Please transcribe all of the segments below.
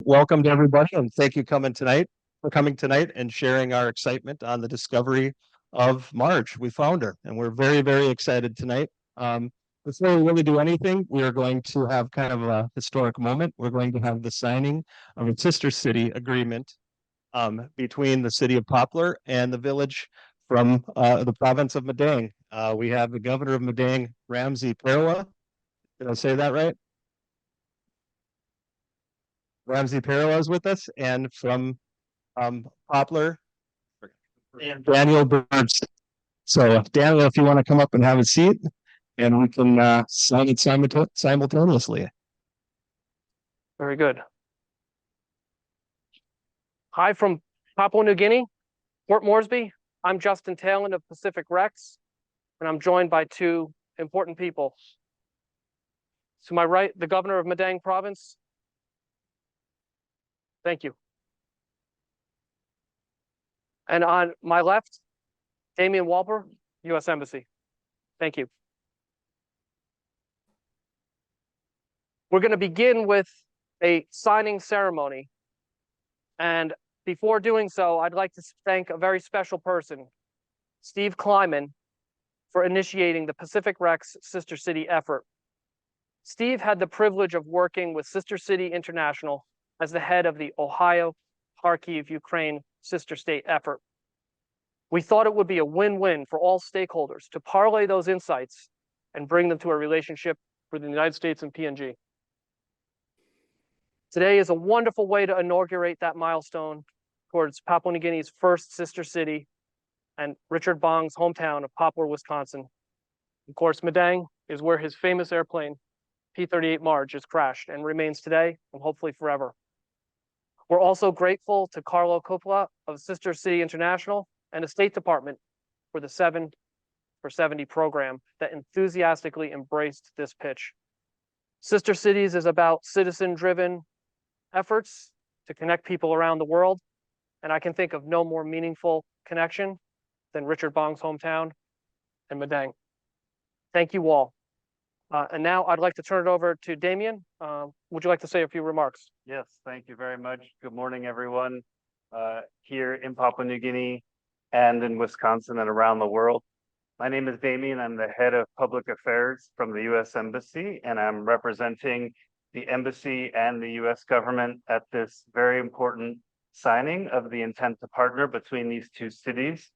welcome to everybody, and thank you for coming tonight and sharing our excitement on the discovery of Marge. We found her, and we're very, very excited tonight. Before we really do anything, we are going to have kind of a historic moment. We're going to have the signing of a sister city agreement between the city of Poplar and the village from the province of Madang. We have the governor of Madang, Ramsey Parawa. Did I say that right? Ramsey Parawa is with us, and from Poplar, and Daniel Birds. So, Daniel, if you want to come up and have a seat, and we can sign it simultaneously. Very good. Hi from Papua New Guinea, Port Moresby. I'm Justin Talon of Pacific Rex, and I'm joined by two important people. To my right, the governor of Madang Province. Thank you. And on my left, Damian Walper, U.S. Embassy. Thank you. We're going to begin with a signing ceremony. And before doing so, I'd like to thank a very special person, Steve Kleiman, for initiating the Pacific Rex Sister City effort. Steve had the privilege of working with Sister City International as the head of the Ohio, Kharkiv, Ukraine sister state effort. We thought it would be a win-win for all stakeholders to parlay those insights and bring them to a relationship for the United States and PNG. Today is a wonderful way to inaugurate that milestone towards Papua New Guinea's first sister city and Richard Bong's hometown of Poplar, Wisconsin. Of course, Madang is where his famous airplane, P-38 Marge, is crashed and remains today and hopefully forever. We're also grateful to Carlo Coppola of Sister City International and the State Department for the 7 for 70 program that enthusiastically embraced this pitch. Sister Cities is about citizen-driven efforts to connect people around the world, and I can think of no more meaningful connection than Richard Bong's hometown and Madang. Thank you all. And now I'd like to turn it over to Damian. Would you like to say a few remarks? Yes, thank you very much. Good morning, everyone, here in Papua New Guinea and in Wisconsin and around the world. My name is Damian. I'm the head of public affairs from the U.S. Embassy, and I'm representing the embassy and the U.S. government at this very important signing of the intent to partner between these two cities.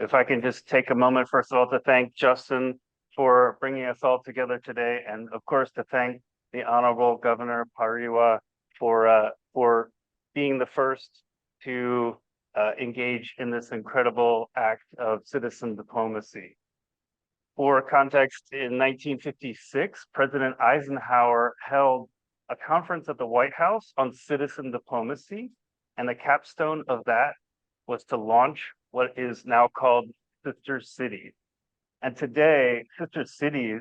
If I can just take a moment, first of all, to thank Justin for bringing us all together today, and of course to thank the Honorable Governor Parawa for being the first to engage in this incredible act of citizen diplomacy. For context, in 1956, President Eisenhower held a conference at the White House on citizen diplomacy, and the capstone of that was to launch what is now called Sister Cities. And today, Sister Cities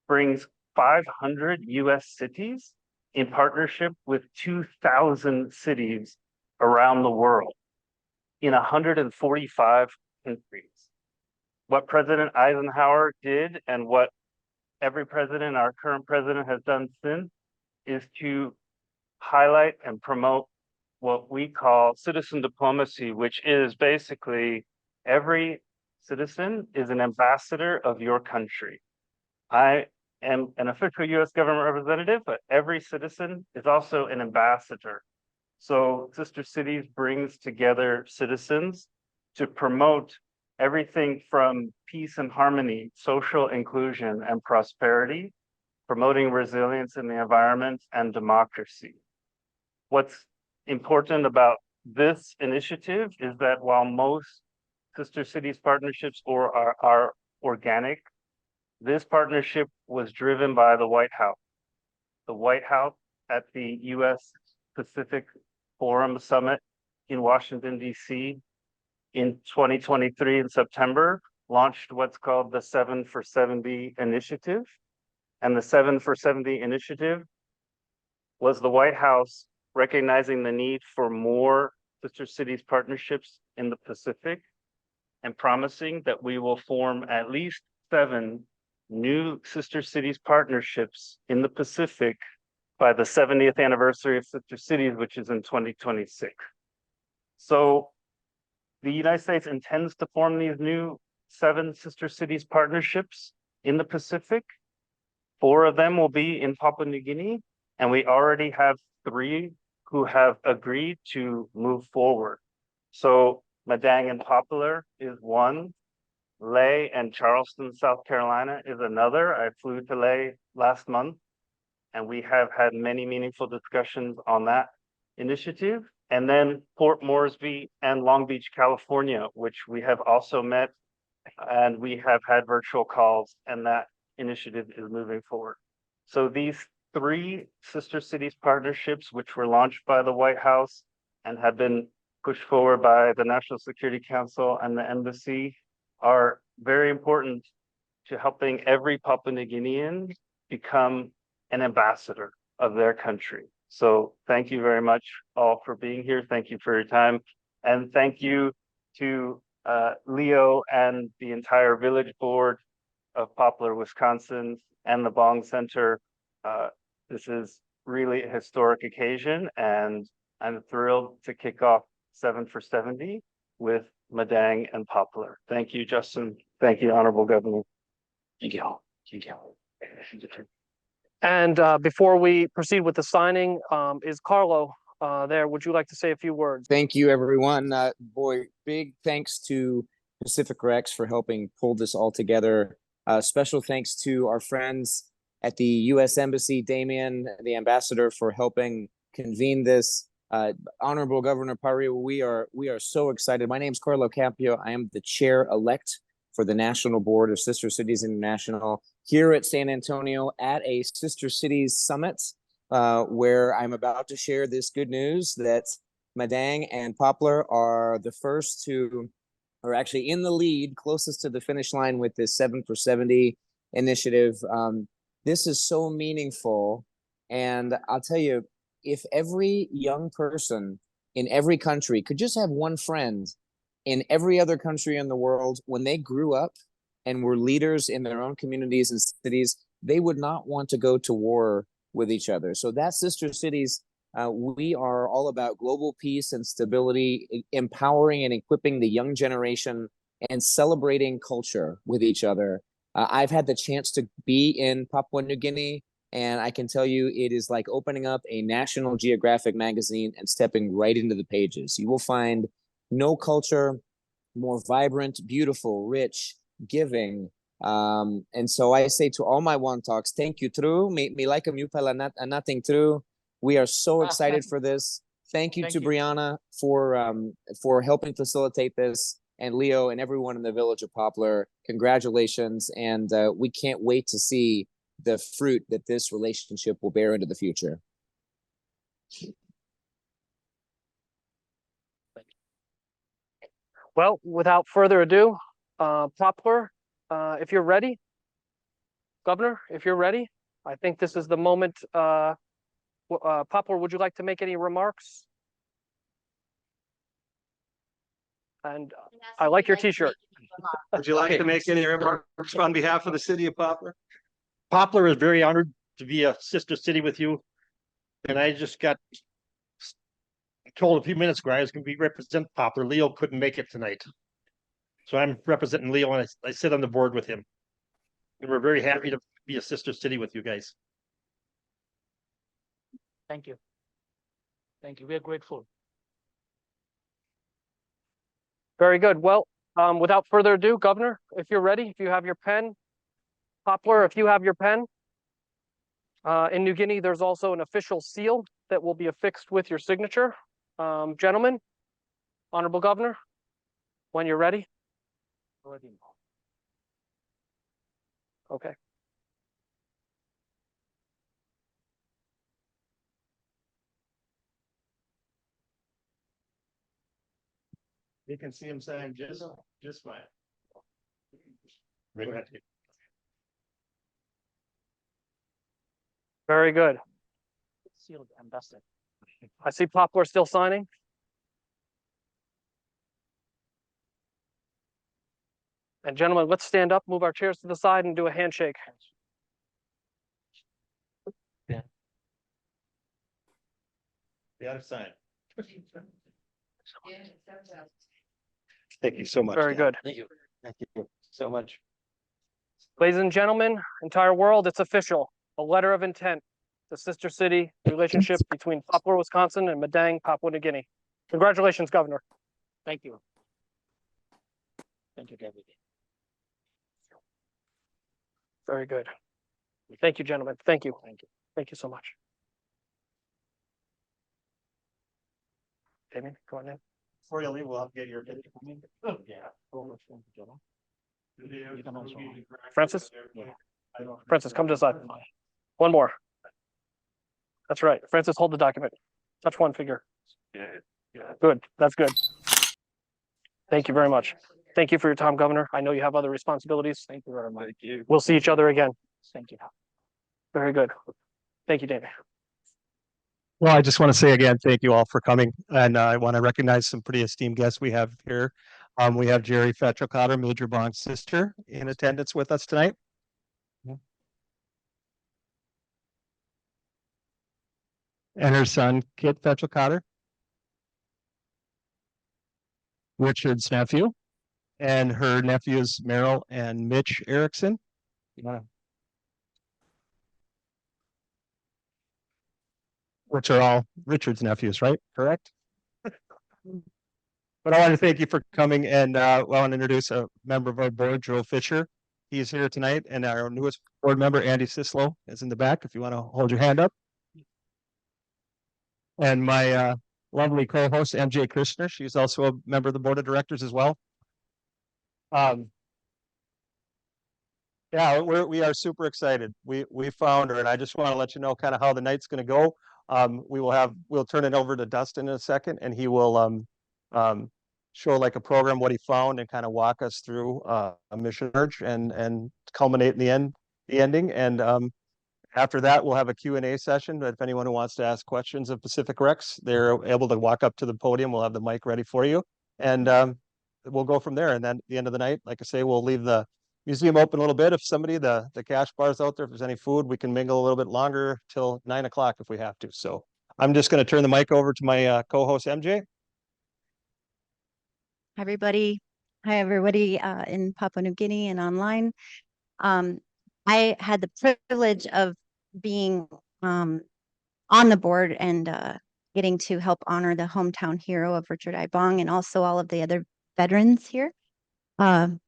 brings 500 US cities in partnership with 2,000 cities around the world in 145 countries. What President Eisenhower did and what every president, our current president, has done since is to highlight and promote what we call citizen diplomacy, which is basically every citizen is an ambassador of your country. I am an official US government representative, but every citizen is also an ambassador. So Sister Cities brings together citizens to promote everything from peace and harmony, social inclusion and prosperity, promoting resilience in the environment and democracy. What's important about this initiative is that while most Sister Cities partnerships are organic, this partnership was driven by the White House. The White House at the US Pacific Forum Summit in Washington, D.C. in 2023 in September launched what's called the 7 for 70 initiative. And the 7 for 70 initiative was the White House recognizing the need for more Sister Cities partnerships in the Pacific and promising that we will form at least 7 new Sister Cities partnerships in the Pacific by the 70th anniversary of Sister Cities, which is in 2026. So the United States intends to form these new 7 Sister Cities partnerships in the Pacific. 4 of them will be in Papua New Guinea, and we already have 3 who have agreed to move forward. So Madang and Poplar is one. Leh and Charleston, South Carolina is another. I flew to Leh last month, and we have had many meaningful discussions on that initiative. And then Port Moresby and Long Beach, California, which we have also met, and we have had virtual calls, and that initiative is moving forward. So these 3 Sister Cities partnerships, which were launched by the White House and have been pushed forward by the National Security Council and the embassy, are very important to helping every Papua New Guinean become an ambassador of their country. So thank you very much all for being here. Thank you for your time. And thank you to Leo and the entire village board of Poplar, Wisconsin, and the Bong Center. This is really a historic occasion, and I'm thrilled to kick off 7 for 70 with Madang and Poplar. Thank you, Justin. Thank you, Honorable Governor. Thank you. Thank you. And before we proceed with the signing, is Carlo there? Would you like to say a few words? Thank you, everyone. Boy, big thanks to Pacific Rex for helping pull this all together. Special thanks to our friends at the U.S. Embassy, Damien, the ambassador, for helping convene this. Honorable Governor Pari, we are so excited. My name is Carlo Capio. I am the chair-elect for the National Board of Sister Cities International here at San Antonio at a Sister Cities Summit, where I'm about to share this good news that Madang and Poplar are the first to, are actually in the lead, closest to the finish line with this 7 for 70 initiative. This is so meaningful. And I'll tell you, if every young person in every country could just have one friend in every other country in the world, when they grew up and were leaders in their own communities and cities, they would not want to go to war with each other. So that Sister Cities, we are all about global peace and stability, empowering and equipping the young generation, and celebrating culture with each other. I've had the chance to be in Papua New Guinea, and I can tell you it is like opening up a National Geographic magazine and stepping right into the pages. You will find no culture more vibrant, beautiful, rich, giving. And so I say to all my Wantoks, thank you, True. Me like you pala nothing true. We are so excited for this. Thank you to Brianna for helping facilitate this, and Leo and everyone in the village of Poplar. Congratulations, and we can't wait to see the fruit that this relationship will bear into the future. Well, without further ado, Poplar, if you're ready, Governor, if you're ready, I think this is the moment. Poplar, would you like to make any remarks? And I like your T-shirt. Would you like to make any remarks on behalf of the city of Poplar? Poplar is very honored to be a sister city with you. And I just got told a few minutes ago I was going to be represent Poplar. Leo couldn't make it tonight. So I'm representing Leo, and I sit on the board with him. And we're very happy to be a sister city with you guys. Thank you. Thank you. We are grateful. Very good. Well, without further ado, Governor, if you're ready, if you have your pen, Poplar, if you have your pen. In New Guinea, there's also an official seal that will be affixed with your signature. Gentlemen, Honorable Governor, when you're ready. Okay. You can see him saying just fine. Very good. Sealed ambassador. I see Poplar still signing. And gentlemen, let's stand up, move our chairs to the side, and do a handshake. Yeah. The other side. Thank you so much. Very Dan. good. Thank you so much. Ladies and gentlemen, entire world, it's official. A letter of intent. The sister city relationship between Poplar, Wisconsin and Madang, Papua New Guinea. Congratulations, Governor. Thank you. Thank you, Deputy. Very good. Thank you, gentlemen. Thank you. Thank you. Thank you so much. Damien, go on in. Before you leave, we'll have to get your picture. Yeah. You can also. Francis? Francis, come to the side. One more. That's right. Francis, hold the document. Touch one figure. Good. That's good. Thank you very much. Thank you for your time, Governor. I know you have other responsibilities. Thank you very much. Thank you. We'll see each other again. Thank you. Very good. Thank you, David. Well, I just want to say again, thank you all for coming. And I want to recognize some pretty esteemed guests we have here. We have Jerry Fetrocotter, Major Bong's sister, in attendance with us tonight. And her son, Kit Fetrocotter. Richard's nephew. And her nephews, Merrill and Mitch Erickson. Which are all Richard's nephews, right? Correct? But I want to thank you for coming, and I want to introduce a member of our board, Joe Fisher. He's here tonight, and our newest board member, Andy Sislo, is in the back if you want to hold your hand up. And my lovely co-host, MJ Krishner, she's also a member of the board of directors as well. Yeah, we are super excited. We found her, and I just want to let you know kind of how the night's going to go. We'll turn it over to Dustin in a second, and he will show like a program what he found and kind of walk us through a mission merge and culminate in the ending. And after that, we'll have a Q&A session. But if anyone who wants to ask questions of Pacific Recs, they're able to walk up to the podium. We'll have the mic ready for you, and we'll go from there. And then at the end of the night, like I say, we'll leave the museum open a little bit. If somebody, the cash bar's out there, if there's any food, we can mingle a little bit longer till 9 o'clock if we have to. So I'm just going to turn the mic over to my co-host, MJ. Hi, everybody in Papua New Guinea and online. I had the privilege of being on the board and getting to help honor the hometown hero of Richard I. Bong and also all of the other veterans here. And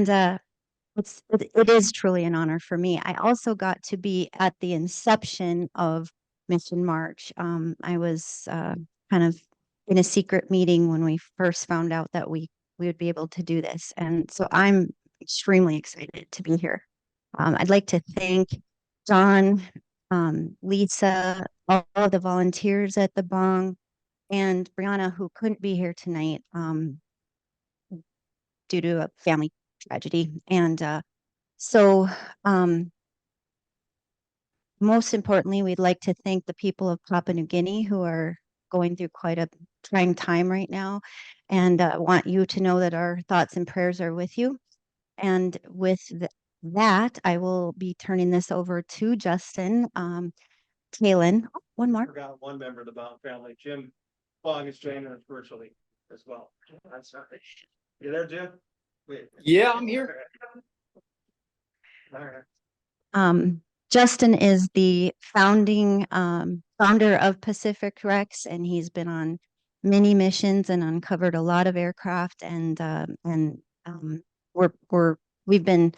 it is truly an honor for me. I also got to be at the inception of Mission March. I was kind of in a secret meeting when we first found out that we would be able to do this. And so I'm extremely excited to be here. I'd like to thank John, Lisa, all of the volunteers at the Bong, and Brianna, who couldn't be here tonight due to a family tragedy. And most importantly, we'd like to thank the people of Papua New Guinea who are going through quite a trying time right now, and want you to know that our thoughts and prayers are with you. And with that, I will be turning this over to Justin. Kaylin, one more. Forgot one member of the Bong family, Jim Bong, is joining us virtually as well. That's right. You there, Jim? Wait. Yeah, I'm here. All right. Justin is the founding founder of Pacific Recs, and he's been on many missions and uncovered a lot of aircraft. And we've been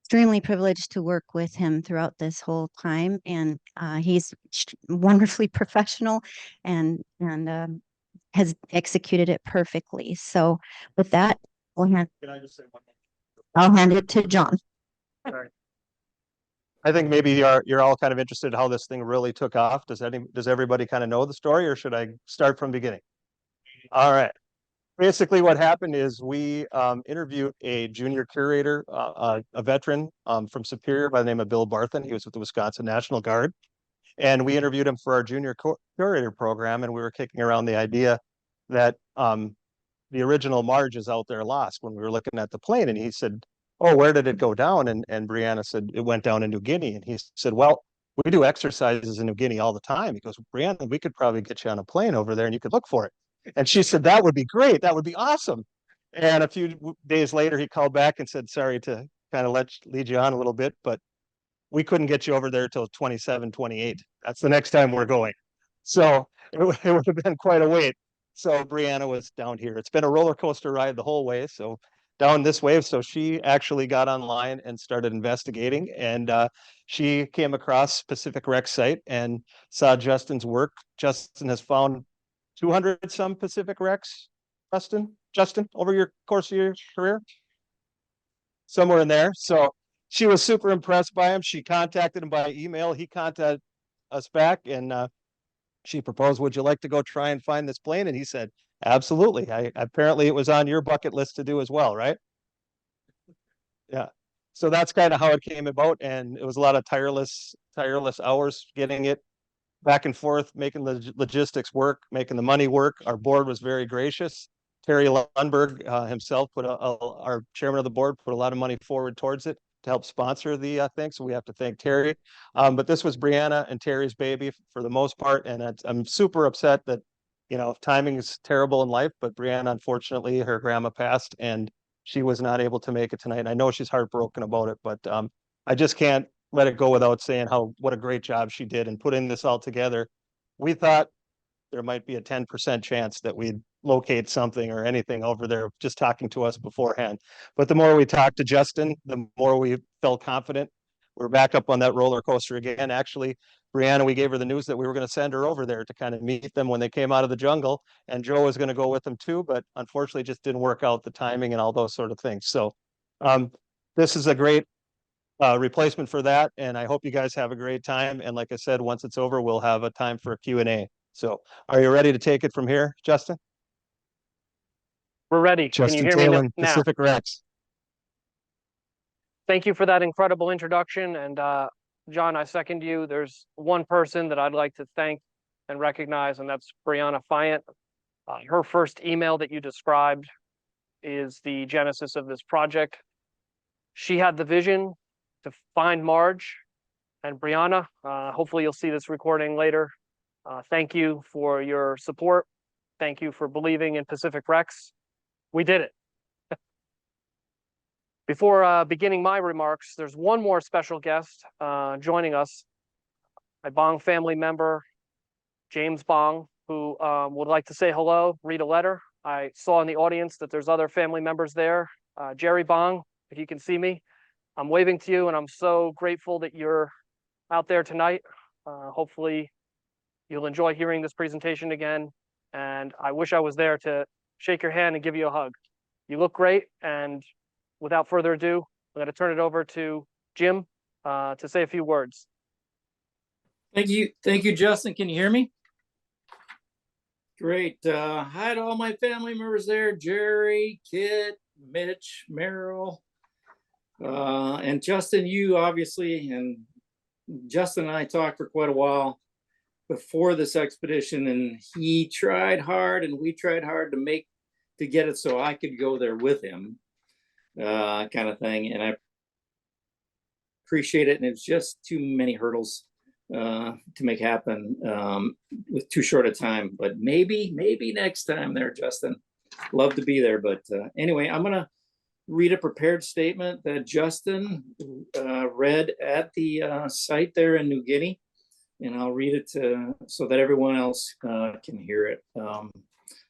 extremely privileged to work with him throughout this whole time. And he's wonderfully professional and has executed it perfectly. So with that, Can I just say one thing? I'll hand it to John. Sorry. I think maybe you're all kind of interested in how this thing really took off. Does everybody kind of know the story, or should I start from the beginning? All right. Basically, what happened is we interviewed a junior curator, a veteran from Superior by the name of Bill Barthen. He was with the Wisconsin National Guard. And we interviewed him for our junior curator program, and we were kicking around the idea that the original Marge is out there lost when we were looking at the plane. And he said, "Oh, where did it go down?" And Brianna said, "It went down in New Guinea." And he said, "Well, we do exercises in New Guinea all the time. He goes, Brianna, we could probably get you on a plane over there and you could look for it. And she said, that would be great. That would be awesome. And a few days later, he called back and said, sorry to kind of lead you on a little bit, but we couldn't get you over there till 27, 28. That's the next time we're going. So it would have been quite a wait. So Brianna was down here. It's been a roller coaster ride the whole way. So down this way. So she actually got online and started investigating, and she came across Pacific Rec site and saw Justin's work. Justin has found 200 some Pacific Recs. Justin, over your course of your career, somewhere in there. So she was super impressed by him. She contacted him by email. He contacted us back, and she proposed, would you like to go try and find this plane? And he said, absolutely. Apparently it was on your bucket list to do as well, right? Yeah. So that's kind of how it came about. And it was a lot of tireless hours getting it back and forth, making the logistics work, making the money work. Our board was very gracious. Terry Lundberg himself our chairman of the board, put a lot of money forward towards it to help sponsor the thing. So we have to thank Terry. But this was Brianna and Terry's baby for the most part. And I'm super upset that, timing is terrible in life, but Brianna, unfortunately, her grandma passed and she was not able to make it tonight. And I know she's heartbroken about it, but I just can't let it go without saying what a great job she did in putting this all together. We thought there might be a 10% chance that we'd locate something or anything over there, just talking to us beforehand. But the more we talked to Justin, the more we felt confident. We're back up on that roller coaster again. Actually, Brianna, we gave her the news that we were going to send her over there to kind of meet them when they came out of the jungle, and Joe was going to go with them too, but unfortunately just didn't work out, the timing and all those sort of things. So this is a great replacement for that, and I hope you guys have a great time. And like I said, once it's over, we'll have a time for a Q&A. So are you ready to take it from here, Justin? We're ready. Justin Can you hear me Talon, now? Pacific Recs. Thank you for that incredible introduction. And John, I second you. There's one person that I'd like to thank and recognize, and that's Brianna Fayant. Her first email that you described is the genesis of this project. She had the vision to find Marge, and Brianna, hopefully you'll see this recording later. Thank you for your support. Thank you for believing in Pacific Recs. We did it. Before beginning my remarks, there's one more special guest joining us, my Bong family member, James Bong, who would like to say hello, read a letter. I saw in the audience that there's other family members there. Jerry Bong, if you can see me, I'm waving to you, and I'm so grateful that you're out there tonight. Hopefully you'll enjoy hearing this presentation again, and I wish I was there to shake your hand and give you a hug. You look great, and without further ado, I'm going to turn it over to Jim to say a few words. Thank you, Justin. Can you hear me? Great. Hi to all my family members there: Jerry, Kit, Mitch, Merrill, and Justin. You obviously, and Justin and I talked for quite a while before this expedition, and he tried hard, and we tried hard to get it so I could go there with him, kind of thing. And I appreciate it. And it's just too many hurdles to make happen with too short a time. But maybe next time there, Justin. Love to be there. But anyway, I'm going to read a prepared statement that Justin read at the site there in New Guinea. And I'll read it so that everyone else can hear it.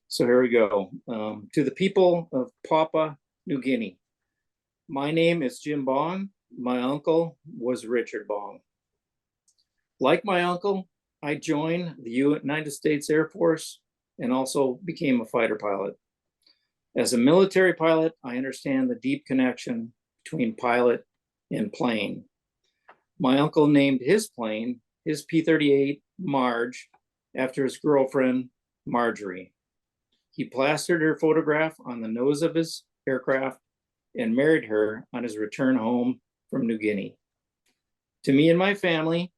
So here we go. To the people of Papua New Guinea, my name is Jim Bong. My uncle was Richard Bong. Like my uncle, I joined the United States Air Force and also became a fighter pilot. As a military pilot, I understand the deep connection between pilot and plane. My uncle named his plane, his P-38 Marge, after his girlfriend, Marjorie. He plastered her photograph on the nose of his aircraft and married her on his return home from New Guinea. To me and my family,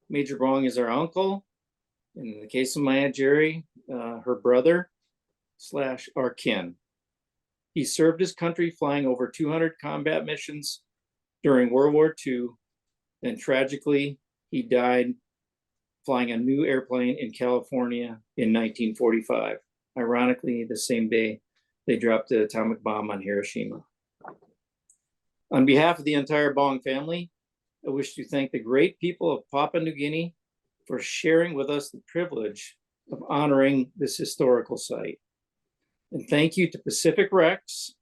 Major Bong is our uncle. In the case of my Aunt Jerry, her brother / our kin. He served his country flying over 200 combat missions during World War II. Then tragically, He died flying a new airplane in California in 1945. Ironically, the same day they dropped the atomic bomb on Hiroshima. On behalf of the entire Bong family, I wish to thank the great people of Papua New Guinea for sharing with us the privilege of honoring this historical site. And thank you to Pacific Rex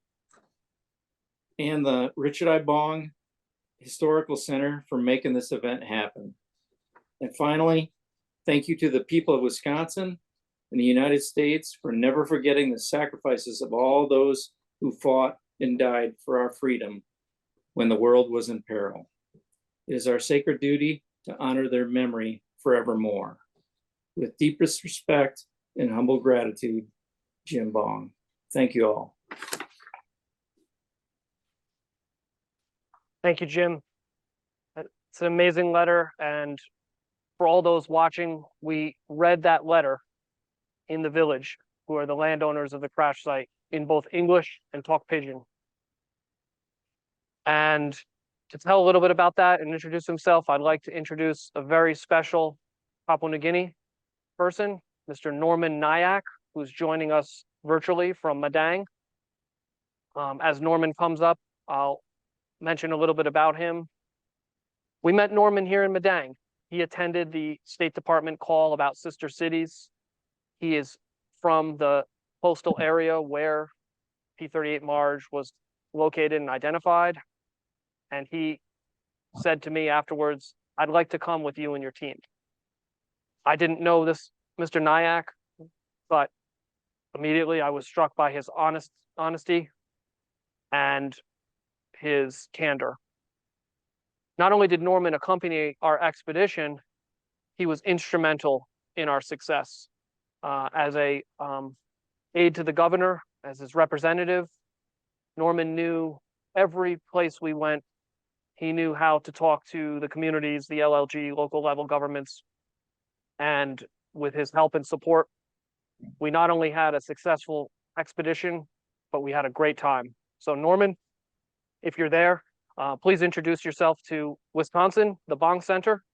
and the Richard I. Bong Historical Center for making this event happen. And finally, thank you to the people of Wisconsin and the United States for never forgetting the sacrifices of all those who fought and died for our freedom when the world was in peril. It is our sacred duty to honor their memory forevermore. With deepest respect and humble gratitude, Jim Bong. Thank you all. Thank you, Jim. It's an amazing letter, and for all those watching, we read that letter in the village, who are the landowners of the crash site, in both English and Talk Pidgin. And to tell a little bit about that and introduce himself, I'd like to introduce a very special Papua New Guinea person, Mr. Norman Nyack, who's joining us virtually from Madang. As Norman comes up, I'll mention a little bit about him. We met Norman here in Madang. He attended the State Department call about sister cities. He is from the coastal area where P-38 Marge was located and identified. And he said to me afterwards, "I'd like to come with you and your team." I didn't know this Mr. Nyack, but immediately I was struck by his honesty and his candor. Not only did Norman accompany our expedition, he was instrumental in our success as a aide to the governor, as his representative. Norman knew every place we went. He knew how to talk to the communities, the LLG, local level governments, and with his help and support, we not only had a successful expedition, but we had a great time. So Norman, if you're there, please introduce yourself to Wisconsin, the Bong Center,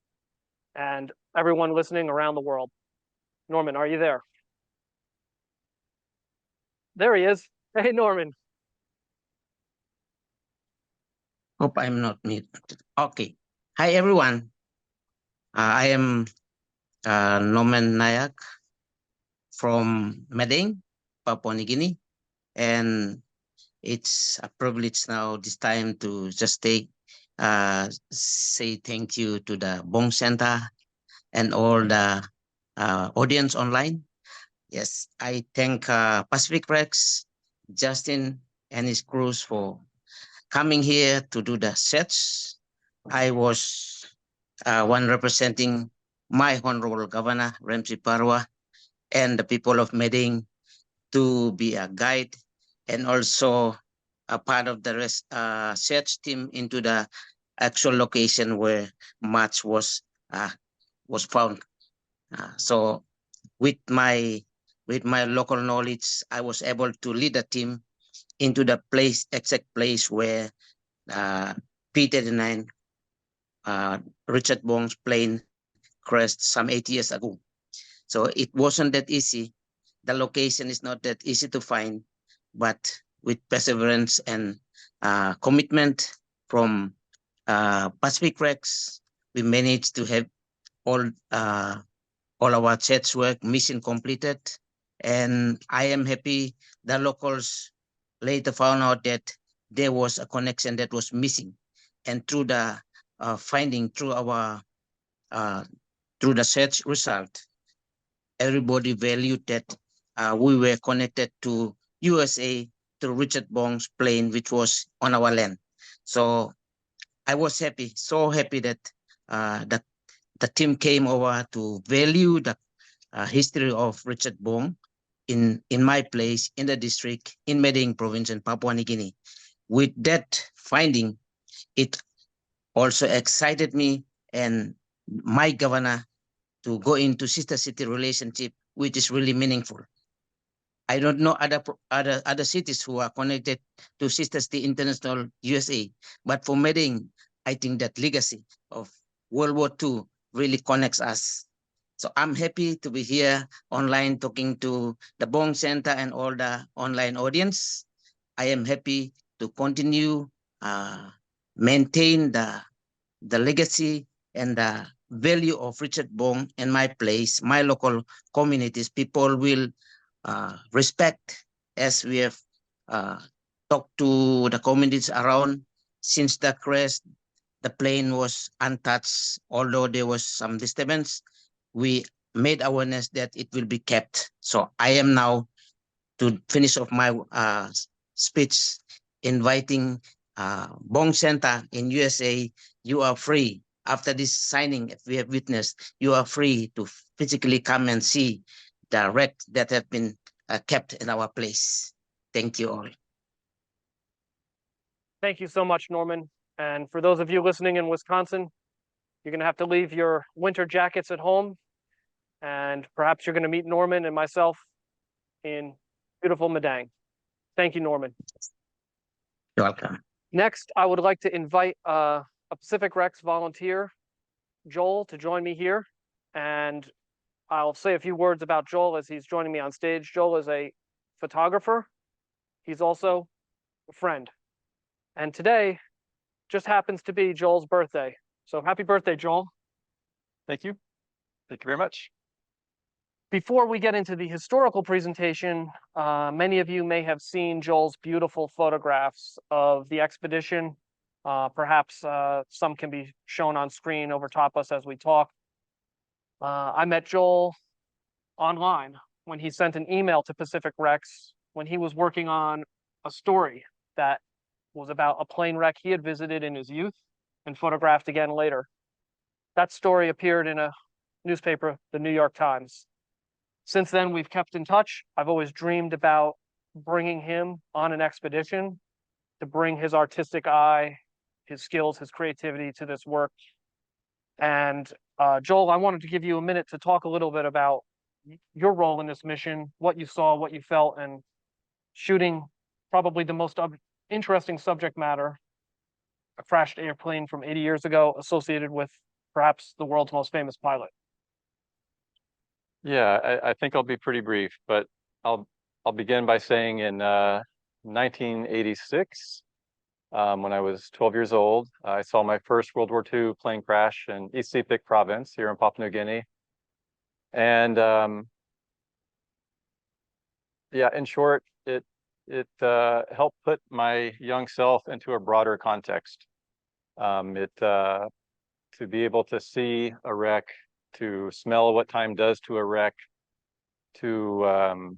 and everyone listening around the world. Norman, are you there? There he is. Hey, Norman. Hope I'm not muted. Okay. Hi, everyone. I am Norman Nyack from Madang, Papua New Guinea. And it's a privilege now this time to just say thank you to the Bong Center and all the audience online. Yes, I thank Pacific Rex, Justin, and his crews for coming here to do the search. I was one representing my honorable governor, Ramsey Parwa, and the people of Madang to be a guide and also a part of the search team into the actual location where Marge was found. So with my local knowledge, I was able to lead the team into the exact place where P-39 Richard Bong's plane crashed some 8 years ago. So it wasn't that easy. The location is not that easy to find, but with perseverance and commitment from Pacific Rex, we managed to have all our search work mission completed. And I am happy the locals later found out that there was a connection that was missing. And through the finding, through the search result, everybody valued that we were connected to USA through Richard Bong's plane, which was on our land. So I was happy, so happy that the team came over to value the history of Richard Bong in my place, in the district, in Madang Province in Papua New Guinea. With that finding, it also excited me and my governor to go into sister city relationship, which is really meaningful. I don't know other cities who are connected to Sister City International USA, but for Madang, I think that legacy of World War II really connects us. So I'm happy to be here online talking to the Bong Center and all the online audience. I am happy to continue maintain the legacy and the value of Richard Bong in my place, my local communities. People will respect as we have talked to the communities around since the crash. The plane was untouched, although there was some disturbance. We made awareness that it will be kept. So I am now to finish off my speech, inviting Bong Center in USA. You are free. After this signing, if we have witnessed, you are free to physically come and see the wreck that have been kept in our place. Thank you all. Thank you so much, Norman. And for those of you listening in Wisconsin, you're going to have to leave your winter jackets at home. And perhaps you're going to meet Norman and myself in beautiful Madang. Thank you, Norman. You're welcome. Next, I would like to invite a Pacific Rex volunteer, Joel, to join me here. And I'll say a few words about Joel as he's joining me on stage. Joel is a photographer. He's also a friend. And today just happens to be Joel's birthday. So happy birthday, Joel. Thank you. Thank you very much. Before we get into the historical presentation, many of you may have seen Joel's beautiful photographs of the expedition. Perhaps some can be shown on screen over top us as we talk. I met Joel online when he sent an email to Pacific Rex when he was working on a story that was about a plane wreck he had visited in his youth and photographed again later. That story appeared in a newspaper, the New York Times. Since then, we've kept in touch. I've always dreamed about bringing him on an expedition to bring his artistic eye, his skills, his creativity to this work. And Joel, I wanted to give you a minute to talk a little bit about your role in this mission, what you saw, what you felt, and shooting probably the most interesting subject matter, a crashed airplane from 80 years ago associated with perhaps the world's most famous pilot. Yeah, I think I'll be pretty brief, but I'll begin by saying in 1986, when I was 12 years old, I saw my first World War II plane crash in East Sepik Province here in Papua New Guinea. And yeah, in short, it helped put my young self into a broader context. To be able to see a wreck, to smell what time does to a wreck, to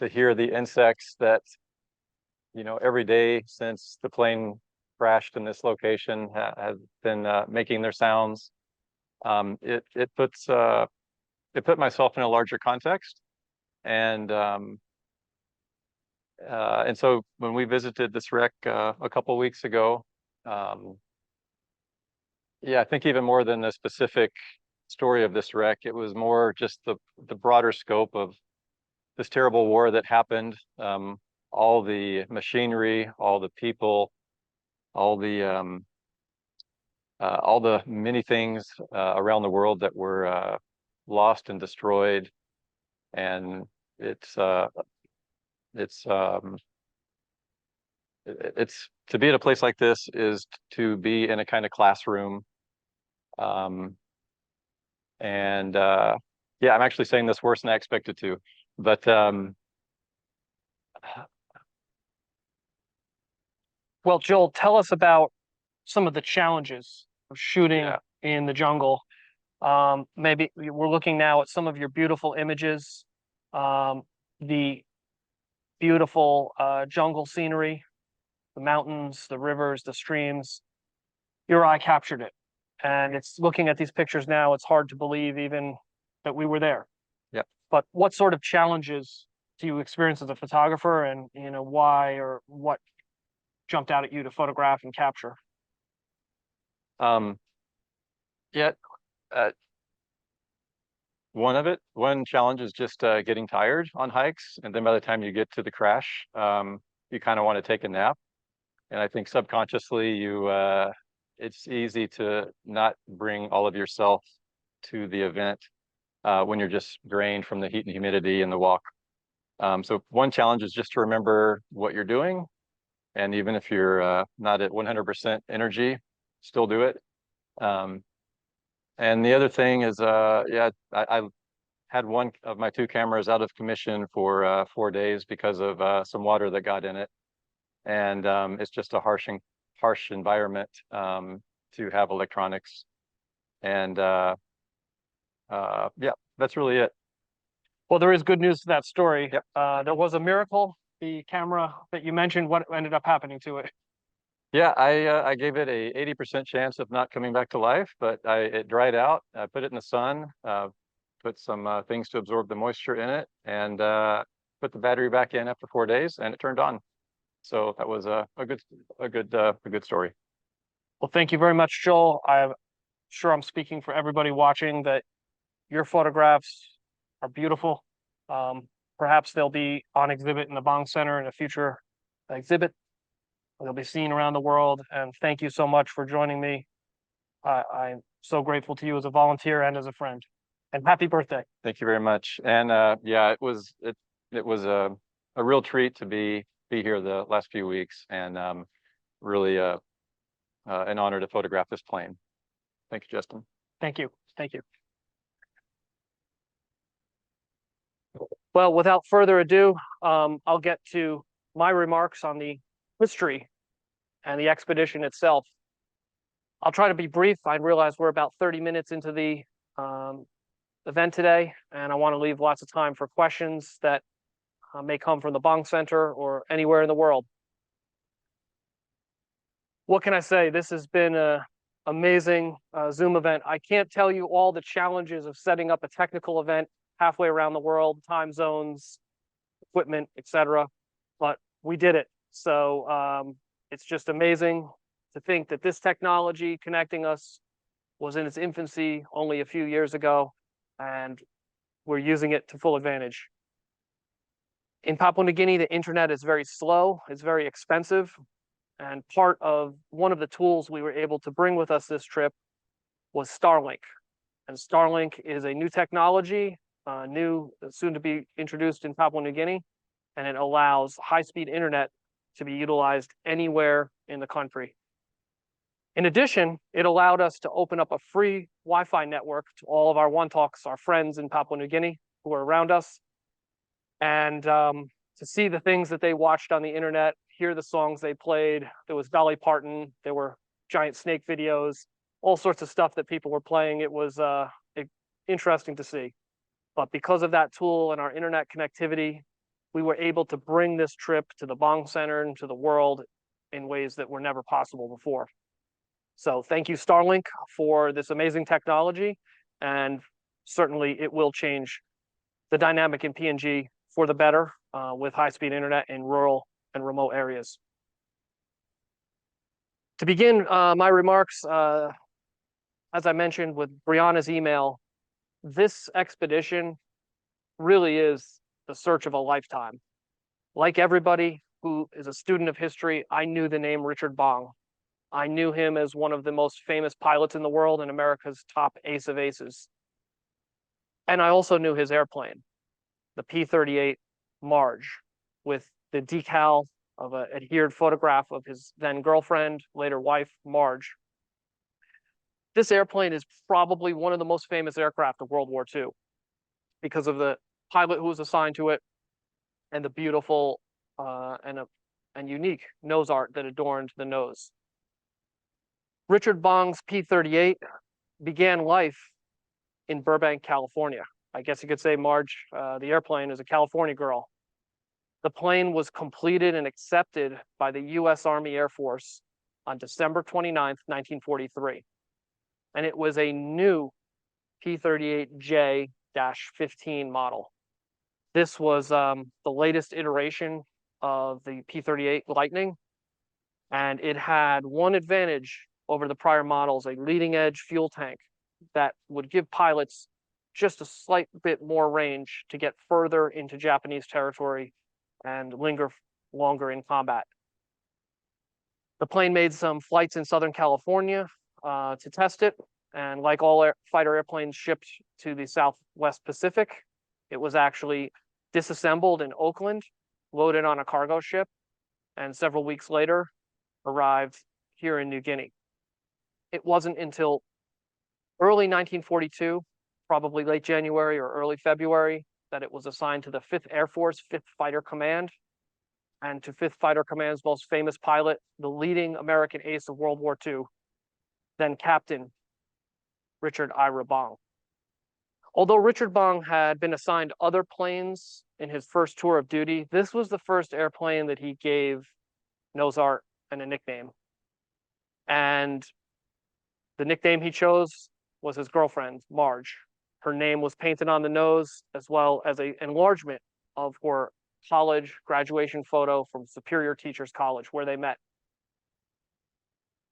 hear the insects that, you know, every day since the plane crashed in this location have been making their sounds. It put myself in a larger context, and so when we visited this wreck a couple weeks ago, yeah, I think even more than the specific story of this wreck, it was more just the broader scope of this terrible war that happened. All the machinery, all the people, all the many things around the world that were lost and destroyed, and it's to be at a place like this is to be in a kind of classroom. And yeah, I'm actually saying this worse than I expected to, but well, Joel, tell us about some of the challenges of shooting in the jungle. Maybe we're looking now at some of your beautiful images, the beautiful jungle scenery, the mountains, the rivers, the streams. Your eye captured it. And it's looking at these pictures now, it's hard to believe even that we were there. Yep. But what sort of challenges do you experience as a photographer, and you know why or what jumped out at you to photograph and capture? Yeah, one challenge is just getting tired on hikes, and then by the time you get to the crash, you kind of want to take a nap. And I think subconsciously it's easy to not bring all of yourself to the event when you're just drained from the heat and humidity and the walk. So one challenge is just to remember what you're doing. And even if you're not at 100% energy, still do it. And the other thing is, I had one of my 2 cameras out of commission for 4 days because of some water that got in it. And it's just a harsh environment to have electronics. And yeah, that's really it. Well, there is good news to that story. Yep. There was a miracle. The camera that you mentioned, what ended up happening to it? Yeah, I gave it a 80% chance of not coming back to life, but it dried out. I put it in the sun, put some things to absorb the moisture in it, and put the battery back in after 4 days, and it turned on. So that was a good story. Well, thank you very much, Joel. I'm sure I'm speaking for everybody watching that your photographs are beautiful. Perhaps they'll be on exhibit in the Bong Center in a future exhibit. They'll be seen around the world. And thank you so much for joining me. I'm so grateful to you as a volunteer and as a friend. And happy birthday. Thank you very much. And yeah, it was a real treat to be here the last few weeks, and really an honor to photograph this plane. Thank you, Justin. Thank you. Thank you. Well, without further ado, I'll get to my remarks on the history and the expedition itself. I'll try to be brief. I realize we're about 30 minutes into the event today, and I want to leave lots of time for questions that may come from the Bong Center or anywhere in the world. What can I say? This has been an amazing Zoom event. I can't tell you all the challenges of setting up a technical event halfway around the world, time zones, equipment, etc. But we did it. So it's just amazing to think that this technology connecting us was in its infancy only a few years ago, and we're using it to full advantage. In Papua New Guinea, the internet is very slow, it's very expensive, and one of the tools we were able to bring with us this trip was Starlink. And Starlink is a new technology, soon to be introduced in Papua New Guinea, and it allows high-speed internet to be utilized anywhere in the country. In addition, it allowed us to open up a free Wi-Fi network to all of our One-Talks, our friends in Papua New Guinea who are around us, and to see the things that they watched on the internet, hear the songs they played. There was Dolly Parton, there were giant snake videos, all sorts of stuff that people were playing. It was interesting to see. But because of that tool and our internet connectivity, we were able to bring this trip to the Bong Center and to the world in ways that were never possible before. So thank you, Starlink, for this amazing technology, and certainly it will change the dynamic in PNG for the better with high-speed internet in rural and remote areas. To begin my remarks, as I mentioned with Brianna's email, this expedition really is the search of a lifetime. Like everybody who is a student of history, I knew the name Richard Bong. I knew him as one of the most famous pilots in the world and America's top ace of aces. And I also knew his airplane, the P-38 Marge, with the decal of an adhered photograph of his then girlfriend, later wife, Marge. This airplane is probably one of the most famous aircraft of World War II because of the pilot who was assigned to it and the beautiful and unique nose art that adorned the nose. Richard Bong's P-38 began life in Burbank, California. I guess you could say Marge, the airplane, is a California girl. The plane was completed and accepted by the U.S. Army Air Force on December 29th, 1943. And it was a new P-38J-15 model. This was the latest iteration of the P-38 Lightning, and it had one advantage over the prior models, a leading edge fuel tank that would give pilots just a slight bit more range to get further into Japanese territory and linger longer in combat. The plane made some flights in Southern California to test it, And like all fighter airplanes shipped to the Southwest Pacific, it was actually disassembled in Oakland, loaded on a cargo ship, and several weeks later arrived here in New Guinea. It wasn't until early 1942, probably late January or early February, that it was assigned to the 5th Air Force, 5th Fighter Command, and to 5th Fighter Command's most famous pilot, the leading American ace of World War II, then Captain Richard Ira Bong. Although Richard Bong had been assigned other planes in his first tour of duty, this was the first airplane that he gave nose art and a nickname. And the nickname he chose was his girlfriend, Marge. Her name was painted on the nose, as well as an enlargement of her college graduation photo from Superior Teachers College, where they met.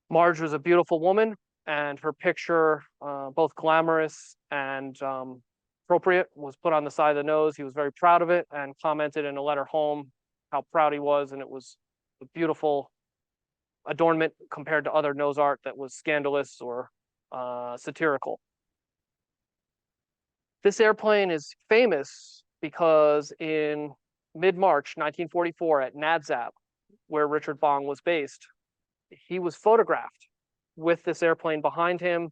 Marge was a beautiful woman, and her picture, both glamorous and appropriate, was put on the side of the nose. He was very proud of it and commented in a letter home how proud he was, and it was a beautiful adornment compared to other nose art that was scandalous or satirical. This airplane is famous because in mid-March 1944 at Nadzab, where Richard Bong was based, he was photographed with this airplane behind him,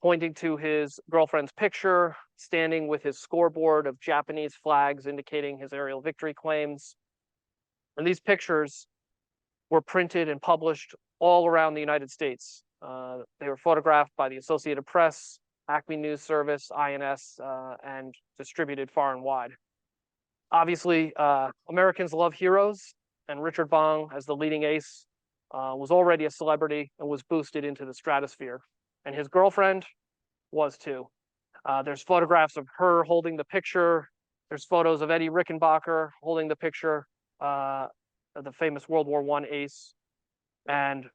pointing to his girlfriend's picture, standing with his scoreboard of Japanese flags indicating his aerial victory claims. And these pictures were printed and published all around the United States. They were photographed by the Associated Press, Acme News Service, INS, and distributed far and wide. Obviously, Americans love heroes, and Richard Bong, as the leading ace, was already a celebrity and was boosted into the stratosphere. And his girlfriend was too. There's photographs of her holding the picture. There's photos of Eddie Rickenbacker holding the picture, the famous World War I ace. And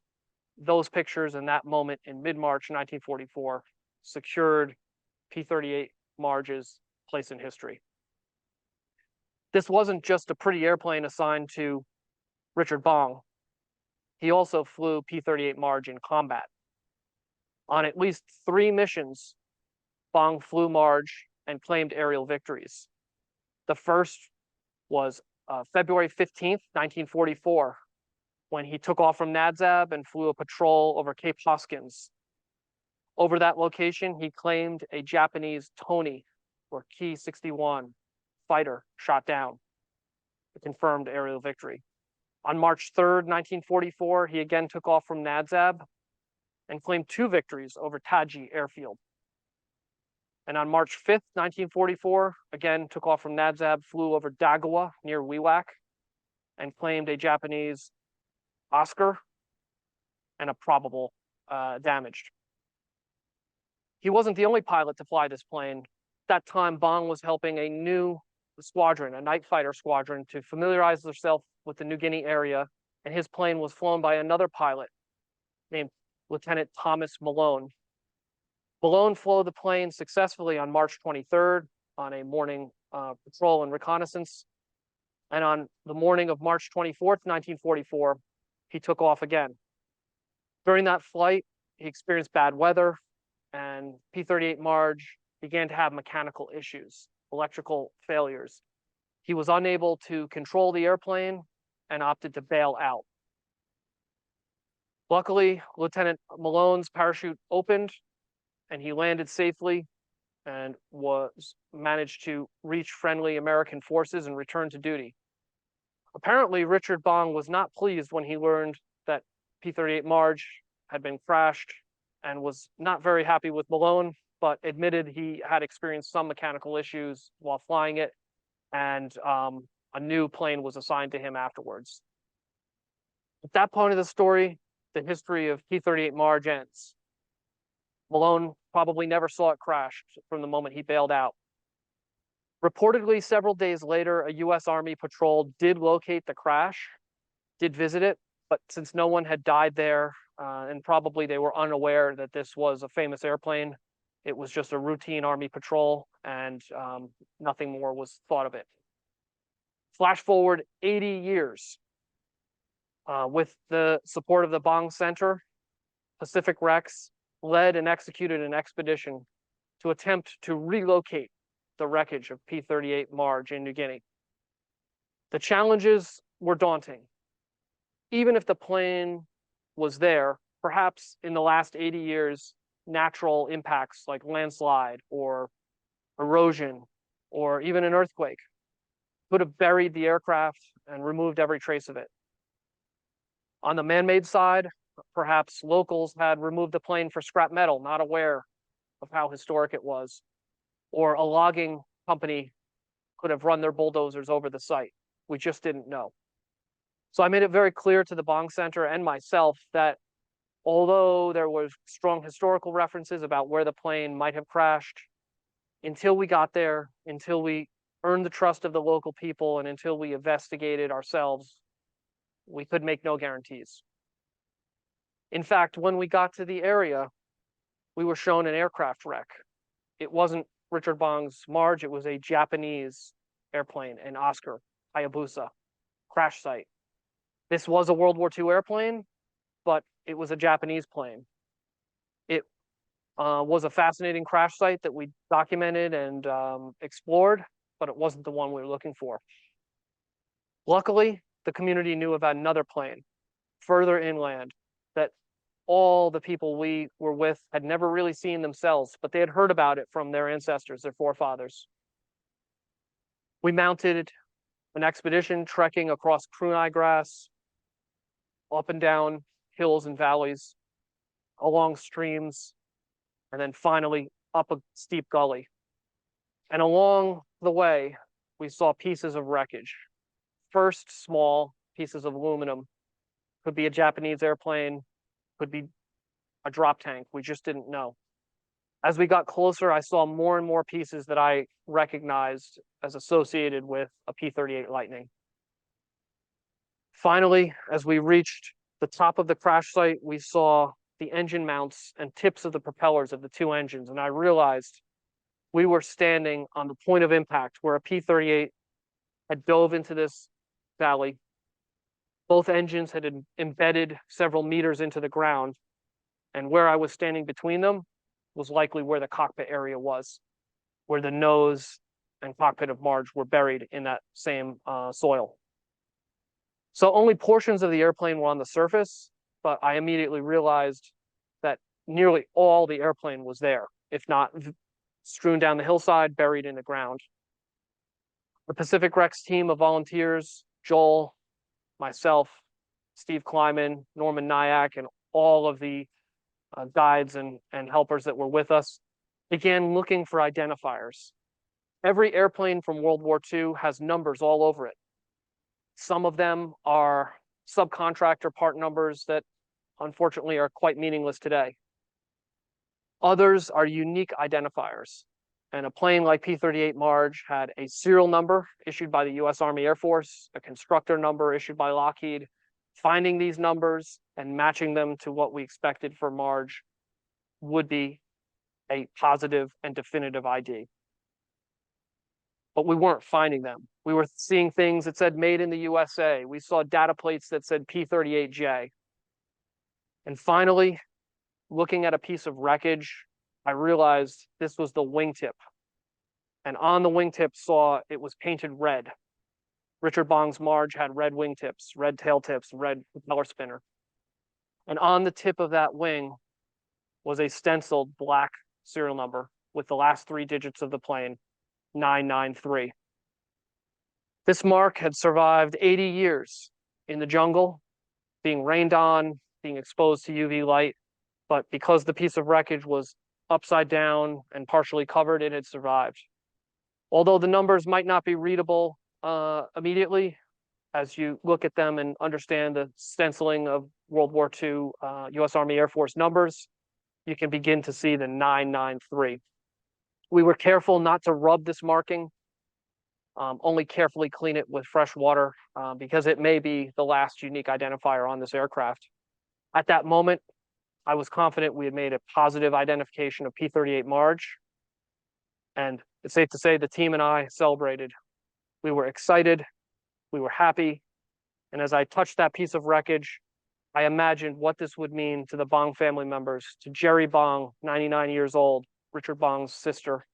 those pictures in that moment in mid-March 1944 secured P-38 Marge's place in history. This wasn't just a pretty airplane assigned to Richard Bong. He also flew P-38 Marge in combat. On at least 3 missions, Bong flew Marge and claimed aerial victories. The first was February 15th, 1944, when he took off from Nadzab and flew a patrol over Cape Hoskins. Over that location, he claimed a Japanese Tony, or Ki-61 fighter shot down. A confirmed aerial victory. On March 3rd, 1944, he again took off from Nadzab and claimed 2 victories over Taji Airfield. And on March 5th, 1944, again took off from Nadzab, flew over Dagawa near Wewak, and claimed a Japanese Oscar and a probable damaged. He wasn't the only pilot to fly this plane. At that time, Bong was helping a new squadron, a night fighter squadron, to familiarize herself with the New Guinea area, and his plane was flown by another pilot named Lieutenant Thomas Malone. Malone flew the plane successfully on March 23rd on a morning patrol and reconnaissance, and on the morning of March 24th, 1944, he took off again. During that flight, he experienced bad weather, and P-38 Marge began to have mechanical issues, electrical failures. He was unable to control the airplane and opted to bail out. Luckily, Lieutenant Malone's parachute opened and he landed safely and managed to reach friendly American forces and return to duty. Apparently, Richard Bong was not pleased when he learned that P-38 Marge had been crashed and was not very happy with Malone, but admitted he had experienced some mechanical issues while flying it, and a new plane was assigned to him afterwards. At that point of the story, the history of P-38 Marge ends. Malone probably never saw it crash from the moment he bailed out. Reportedly, several days later, a U.S. Army patrol did locate the crash, did visit it, but since no one had died there, and probably they were unaware that this was a famous airplane, it was just a routine Army patrol, and nothing more was thought of it. Flash forward 80 years. With the support of the Bong Center, Pacific Rex, led and executed an expedition to attempt to relocate the wreckage of P-38 Marge in New Guinea. The challenges were daunting. Even if the plane was there, perhaps in the last 80 years, natural impacts like landslide or erosion or even an earthquake could have buried the aircraft and removed every trace of it. On the man-made side, perhaps locals had removed the plane for scrap metal, not aware of how historic it was, or a logging company could have run their bulldozers over the site. We just didn't know. So I made it very clear to the Bong Center and myself that although there was strong historical references about where the plane might have crashed, until we got there, until we earned the trust of the local people, and until we investigated ourselves, we could make no guarantees. In fact, when we got to the area, we were shown an aircraft wreck. It wasn't Richard Bong's Marge, it was a Japanese airplane, an Oscar Hayabusa crash site. This was a World War II airplane, but it was a Japanese plane. It was a fascinating crash site that we documented and explored, but it wasn't the one we were looking for. Luckily, the community knew about another plane further inland that all the people we were with had never really seen themselves, but they had heard about it from their ancestors, their forefathers. We mounted an expedition trekking across Krunai grass, up and down hills and valleys, along streams, and then finally up a steep gully. And along the way, we saw pieces of wreckage. First, small pieces of aluminum. Could be a Japanese airplane, could be a drop tank. We just didn't know. As we got closer, I saw more and more pieces that I recognized as associated with a P-38 Lightning. Finally, as we reached the top of the crash site, we saw the engine mounts and tips of the propellers of the two engines, and I realized we were standing on the point of impact where a P-38 had dove into this valley. Both engines had embedded several meters into the ground, and where I was standing between them was likely where the cockpit area was, where the nose and cockpit of Marge were buried in that same soil. So only portions of the airplane were on the surface, but I immediately realized that nearly all the airplane was there, if not strewn down the hillside, buried in the ground. The Pacific Rex team of volunteers, Joel, myself, Steve Kleiman, Norman Nyack, and all of the guides and helpers that were with us, began looking for identifiers. Every airplane from World War II has numbers all over it. Some of them are subcontractor part numbers that unfortunately are quite meaningless today. Others are unique identifiers. And a plane like P-38 Marge had a serial number issued by the US Army Air Force, a constructor number issued by Lockheed. Finding these numbers and matching them to what we expected for Marge would be a positive and definitive ID. But we weren't finding them. We were seeing things that said made in the USA. We saw data plates that said P-38J. And finally, looking at a piece of wreckage, I realized this was the wingtip. And on the wingtip saw it was painted red. Richard Bong's Marge had red wingtips, red tail tips, red propeller spinner. And on the tip of that wing was a stenciled black serial number with the last 3 digits of the plane, 993. This mark had survived 80 years in the jungle, being rained on, being exposed to UV light, but because the piece of wreckage was upside down and partially covered, it had survived. Although the numbers might not be readable immediately, as you look at them and understand the stenciling of World War II US Army Air Force numbers, you can begin to see the 993. We were careful not to rub this marking, only carefully clean it with fresh water because it may be the last unique identifier on this aircraft. At that moment, I was confident we had made a positive identification of P-38 Marge, and it's safe to say the team and I celebrated. We were excited, we were happy, and as I touched that piece of wreckage, I imagined what this would mean to the Bong family members, to Jerry Bong, 99 years old, Richard Bong's sister,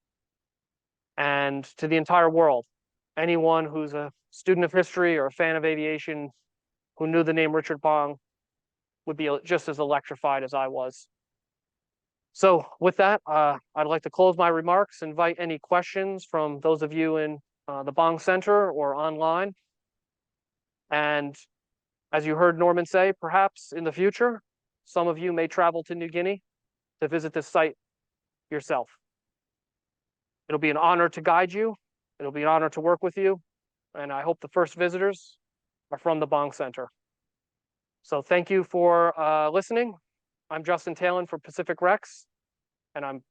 and to the entire world. Anyone who's a student of history or a fan of aviation who knew the name Richard Bong would be just as electrified as I was. So with that, I'd like to close my remarks, invite any questions from those of you in the Bong Center or online. And as you heard Norman say, perhaps in the future, some of you may travel to New Guinea to visit this site yourself. It'll be an honor to guide you. It'll be an honor to work with you. And I hope the first visitors are from the Bong Center. So thank you for listening. I'm Justin Talon for Pacific Rex, and I'm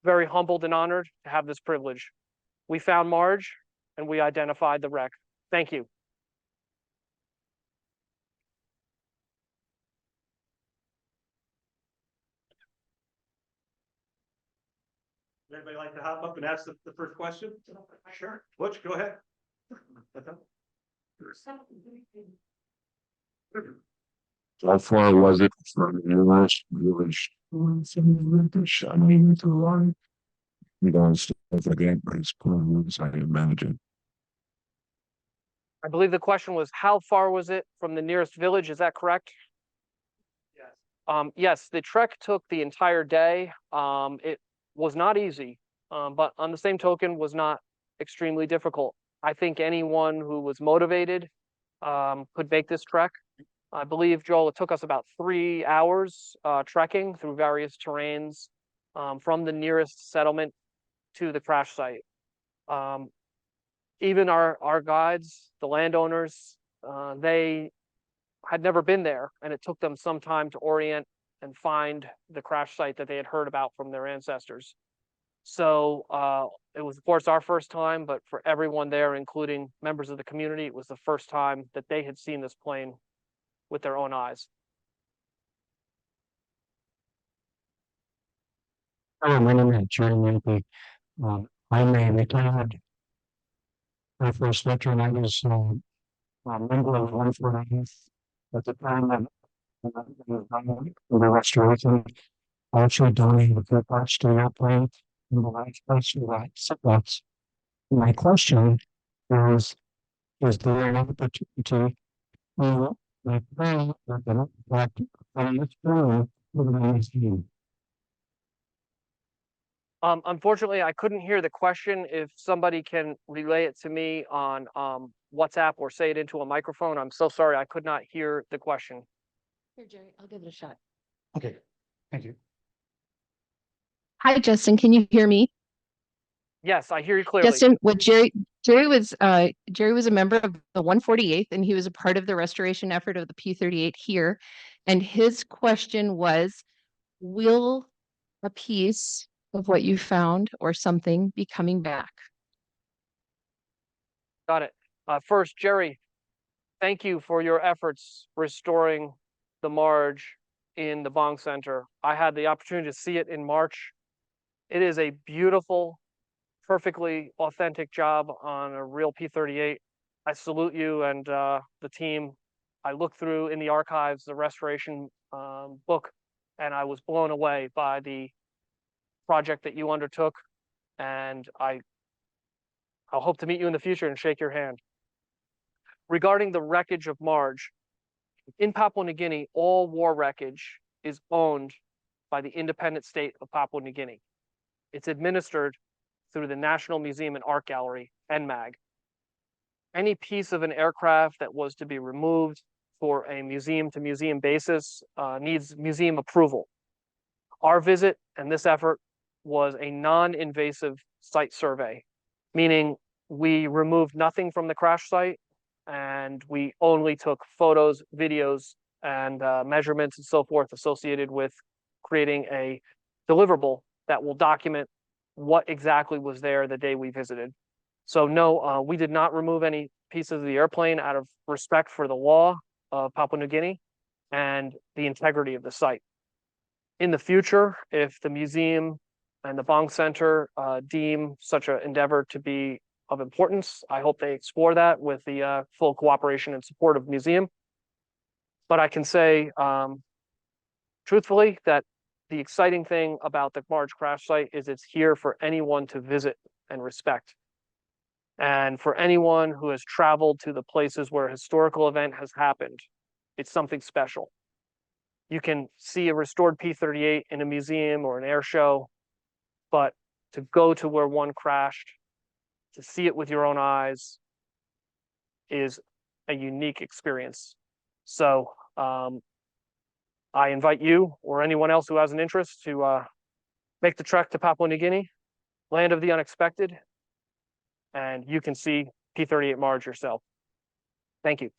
very humbled and honored to have this privilege. We found Marge and we identified the wreck. Thank you. Would anybody like to hop up and ask the first question? Sure. Butch, go ahead. How far was it from the last village? I mean, to run. You know, stuff like that, but it's cool, I imagine. I believe the question was, how far was it from the nearest village? Is that correct? Yes. Yes, the trek took the entire day. It was not easy, but on the same token was not extremely difficult. I think anyone who was motivated could make this trek. I believe, Joel, it took us about 3 hours trekking through various terrains from the nearest settlement to the crash site. Even our guides, the landowners, they had never been there, and it took them some time to orient and find the crash site that they had heard about from their ancestors. So it was, of course, our first time, but for everyone there, including members of the community, it was the first time that they had seen this plane with their own eyes. Hello, my name is Jerry Yankee. I'm a retired Air Force veteran. I was a member of 149 at the time of the restoration. I actually donated the parts to the airplane in the last place for that seatbelts. My question is there an opportunity for the plane that the impact on this plane with the museum? Unfortunately, I couldn't hear the question. If somebody can relay it to me on WhatsApp or say it into a microphone, I'm so sorry, I could not hear the question. Here, Jerry, I'll give it a shot. Okay, thank you. Hi, Justin, can you hear me? Yes, I hear you clearly. Justin, Jerry was a member of the 148th, and he was a part of the restoration effort of the P-38 here. And his question was, will a piece of what you found or something be coming back? Got it. First, Jerry, thank you for your efforts restoring the Marge in the Bong Center. I had the opportunity to see it in March. It is a beautiful, perfectly authentic job on a real P-38. I salute you and the team. I looked through in the archives, the restoration book, and I was blown away by the project that you undertook. And I'll hope to meet you in the future and shake your hand. Regarding the wreckage of Marge, in Papua New Guinea, all war wreckage is owned by the independent state of Papua New Guinea. It's administered through the National Museum and Art Gallery, NMAG. Any piece of an aircraft that was to be removed for a museum-to-museum basis needs museum approval. Our visit and this effort was a non-invasive site survey, meaning we removed nothing from the crash site, and we only took photos, videos, and measurements and so forth associated with creating a deliverable that will document what exactly was there the day we visited. So no, we did not remove any pieces of the airplane out of respect for the law of Papua New Guinea and the integrity of the site. In the future, if the museum and the Bong Center deem such an endeavor to be of importance, I hope they explore that with the full cooperation and support of the museum. But I can say, truthfully, that the exciting thing about the Marge crash site is it's here for anyone to visit and respect. And for anyone who has traveled to the places where a historical event has happened, it's something special. You can see a restored P-38 in a museum or an air show, but to go to where one crashed, to see it with your own eyes, is a unique experience. So I invite you or anyone else who has an interest to make the trek to Papua New Guinea, land of the unexpected, and you can see P-38 Marge yourself. Thank you.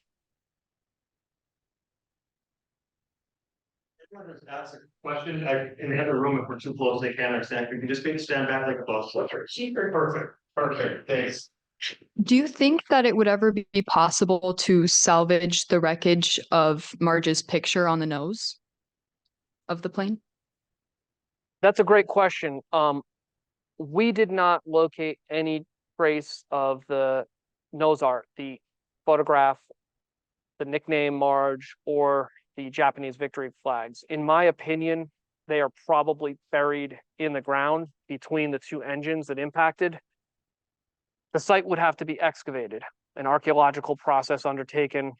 Ask a question. In the other room, if we're too close, they can't understand. You can just maybe stand back like a bus. Perfect. Perfect. Thanks. Do you think that it would ever be possible to salvage the wreckage of Marge's picture on the nose of the plane? That's a great question. We did not locate any trace of the nose art, the photograph, the nickname Marge, or the Japanese victory flags. In my opinion, they are probably buried in the ground between the two engines that impacted. The site would have to be excavated, an archaeological process undertaken,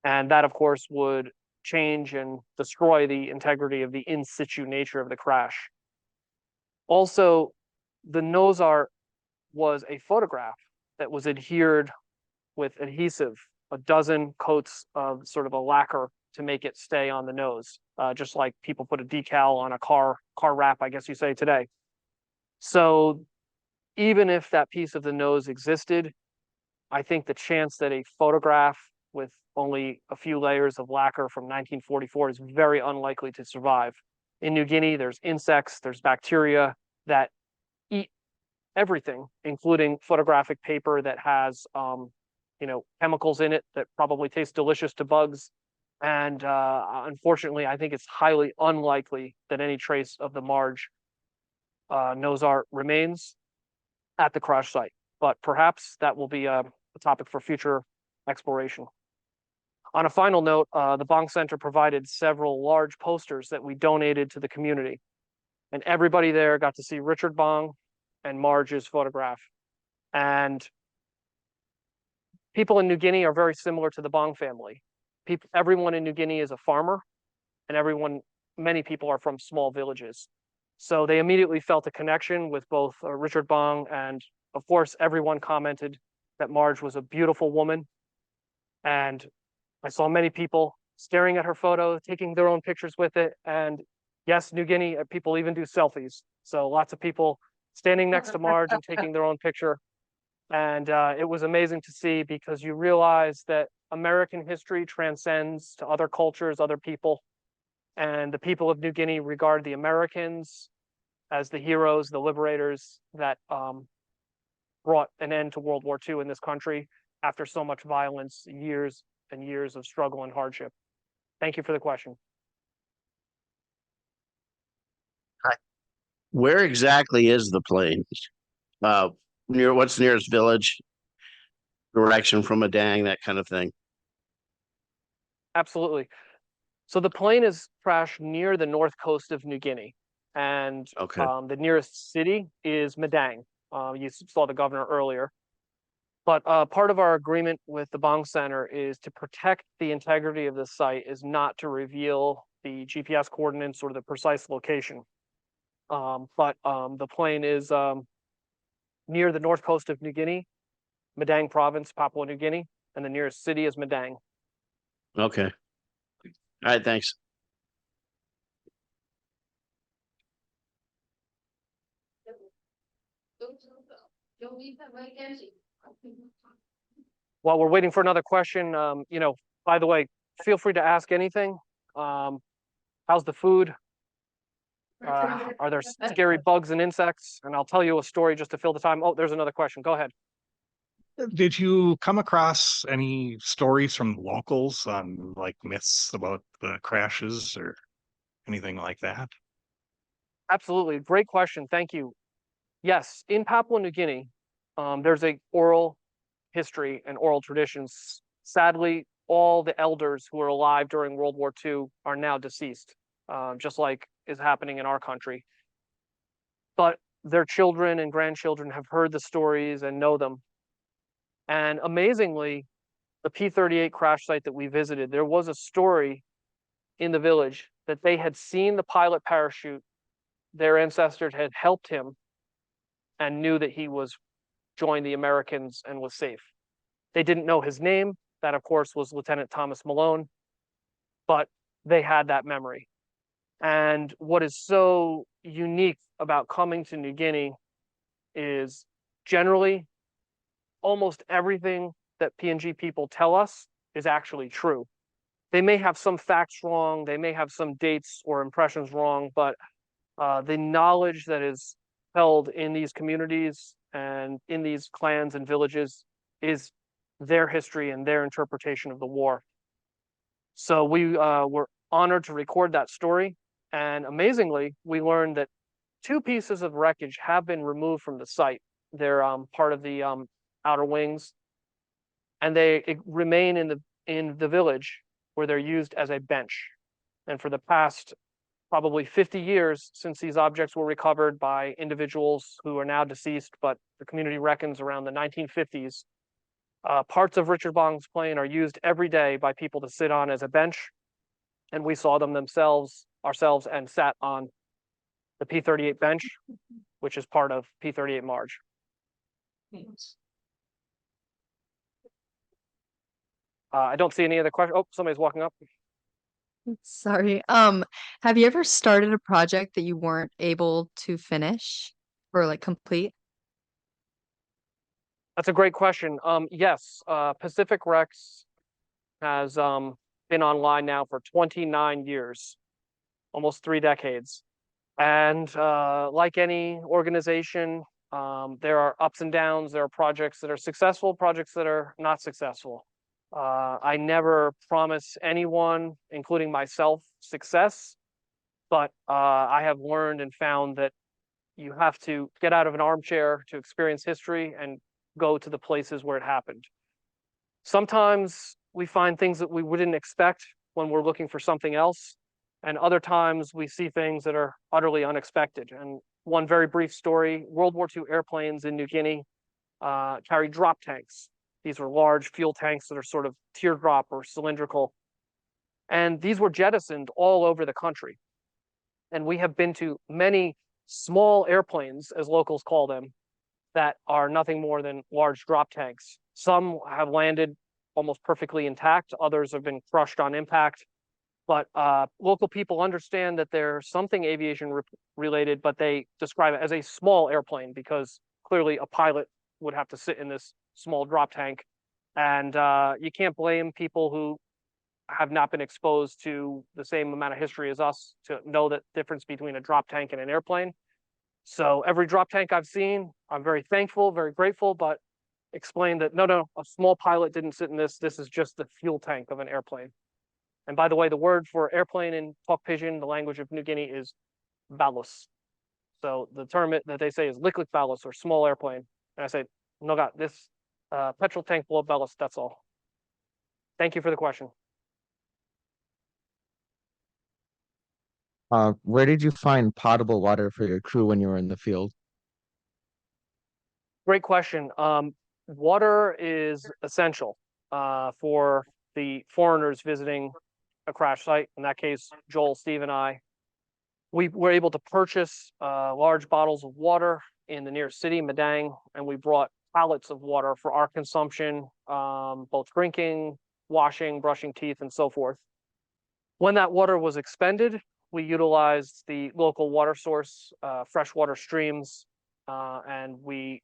and that, of course, would change and destroy the integrity of the in situ nature of the crash. Also, the nose art was a photograph that was adhered with adhesive, a dozen coats of sort of a lacquer to make it stay on the nose, just like people put a decal on a car wrap, I guess you say today. So even if that piece of the nose existed, I think the chance that a photograph with only a few layers of lacquer from 1944 is very unlikely to survive. In New Guinea, there's insects, there's bacteria that eat everything, including photographic paper that has chemicals in it that probably taste delicious to bugs. And unfortunately, I think it's highly unlikely that any trace of the Marge nose art remains at the crash site. But perhaps that will be a topic for future exploration. On a final note, the Bong Center provided several large posters that we donated to the community. And everybody there got to see Richard Bong and Marge's photograph. And people in New Guinea are very similar to the Bong family. Everyone in New Guinea is a farmer, and many people are from small villages. So they immediately felt a connection with both Richard Bong, and of course, everyone commented that Marge was a beautiful woman. And I saw many people staring at her photo, taking their own pictures with it. And yes, New Guinea, people even do selfies. So lots of people standing next to Marge and taking their own picture. And it was amazing to see, because you realize that American history transcends to other cultures, other people. And the people of New Guinea regard the Americans as the heroes, the liberators that brought an end to World War II in this country after so much violence, years and years of struggle and hardship. Thank you for the question. Where exactly is the plane? What's the nearest village? Direction from Madang, that kind of thing. Absolutely. So the plane is crashed near the north coast of New Guinea, and Okay. the nearest city is Madang. You saw the governor earlier. But part of our agreement with the Bong Center is to protect the integrity of the site, is not to reveal the GPS coordinates or the precise location. But the plane is near the north coast of New Guinea, Madang Province, Papua New Guinea, and the nearest city is Madang. Okay. All right, thanks. While we're waiting for another question, by the way, feel free to ask anything. How's the food? Are there scary bugs and insects? And I'll tell you a story just to fill the time. Oh, there's another question. Go ahead. Did you come across any stories from locals on like myths about the crashes or anything like that? Absolutely. Great question. Thank you. Yes, in Papua New Guinea, there's a oral history and oral traditions. Sadly, all the elders who were alive during World War II are now deceased, just like is happening in our country. But their children and grandchildren have heard the stories and know them. And amazingly, the P-38 crash site that we visited, there was a story in the village that they had seen the pilot parachute. Their ancestors had helped him and knew that he was joined the Americans and was safe. They didn't know his name. That, of course, was Lieutenant Thomas Malone, but they had that memory. And what is so unique about coming to New Guinea is generally almost everything that PNG people tell us is actually true. They may have some facts wrong, they may have some dates or impressions wrong, but the knowledge that is held in these communities and in these clans and villages is their history and their interpretation of the war. So we were honored to record that story. And amazingly, we learned that 2 pieces of wreckage have been removed from the site. They're part of the outer wings, and they remain in the village where they're used as a bench. And for the past probably 50 years since these objects were recovered by individuals who are now deceased, but the community reckons around the 1950s, parts of Richard Bong's plane are used every day by people to sit on as a bench. And we saw them ourselves and sat on the P-38 bench, which is part of P-38 Marge. I don't see any other questions. Oh, somebody's walking up. Sorry. Have you ever started a project that you weren't able to finish or like complete? That's a great question. Yes, Pacific Rex has been online now for 29 years, almost 3 decades. And like any organization, there are ups and downs. There are projects that are successful, projects that are not successful. I never promise anyone, including myself, success, but I have learned and found that you have to get out of an armchair to experience history and go to the places where it happened. Sometimes we find things that we wouldn't expect when we're looking for something else, and other times we see things that are utterly unexpected. And one very brief story, World War II airplanes in New Guinea carried drop tanks. These were large fuel tanks that are sort of teardrop or cylindrical. And these were jettisoned all over the country. And we have been to many small airplanes, as locals call them, that are nothing more than large drop tanks. Some have landed almost perfectly intact. Others have been crushed on impact. But local people understand that they're something aviation related, but they describe it as a small airplane because clearly a pilot would have to sit in this small drop tank. And you can't blame people who have not been exposed to the same amount of history as us to know the difference between a drop tank and an airplane. So every drop tank I've seen, I'm very thankful, very grateful, but explain that no, a small pilot didn't sit in this. This is just the fuel tank of an airplane. And by the way, the word for airplane in Tok Pigeon, the language of New Guinea, is balus. So the term that they say is liklik balus, or small airplane. And I say, no, God, this petrol tank full of balus, that's all. Thank you for the question. Where did you find potable water for your crew when you were in the field? Great question. Water is essential for the foreigners visiting a crash site. In that case, Joel, Steve, and I. We were able to purchase large bottles of water in the nearest city, Madang, and we brought pallets of water for our consumption, both drinking, washing, brushing teeth, and so forth. When that water was expended, we utilized the local water source, freshwater streams, and we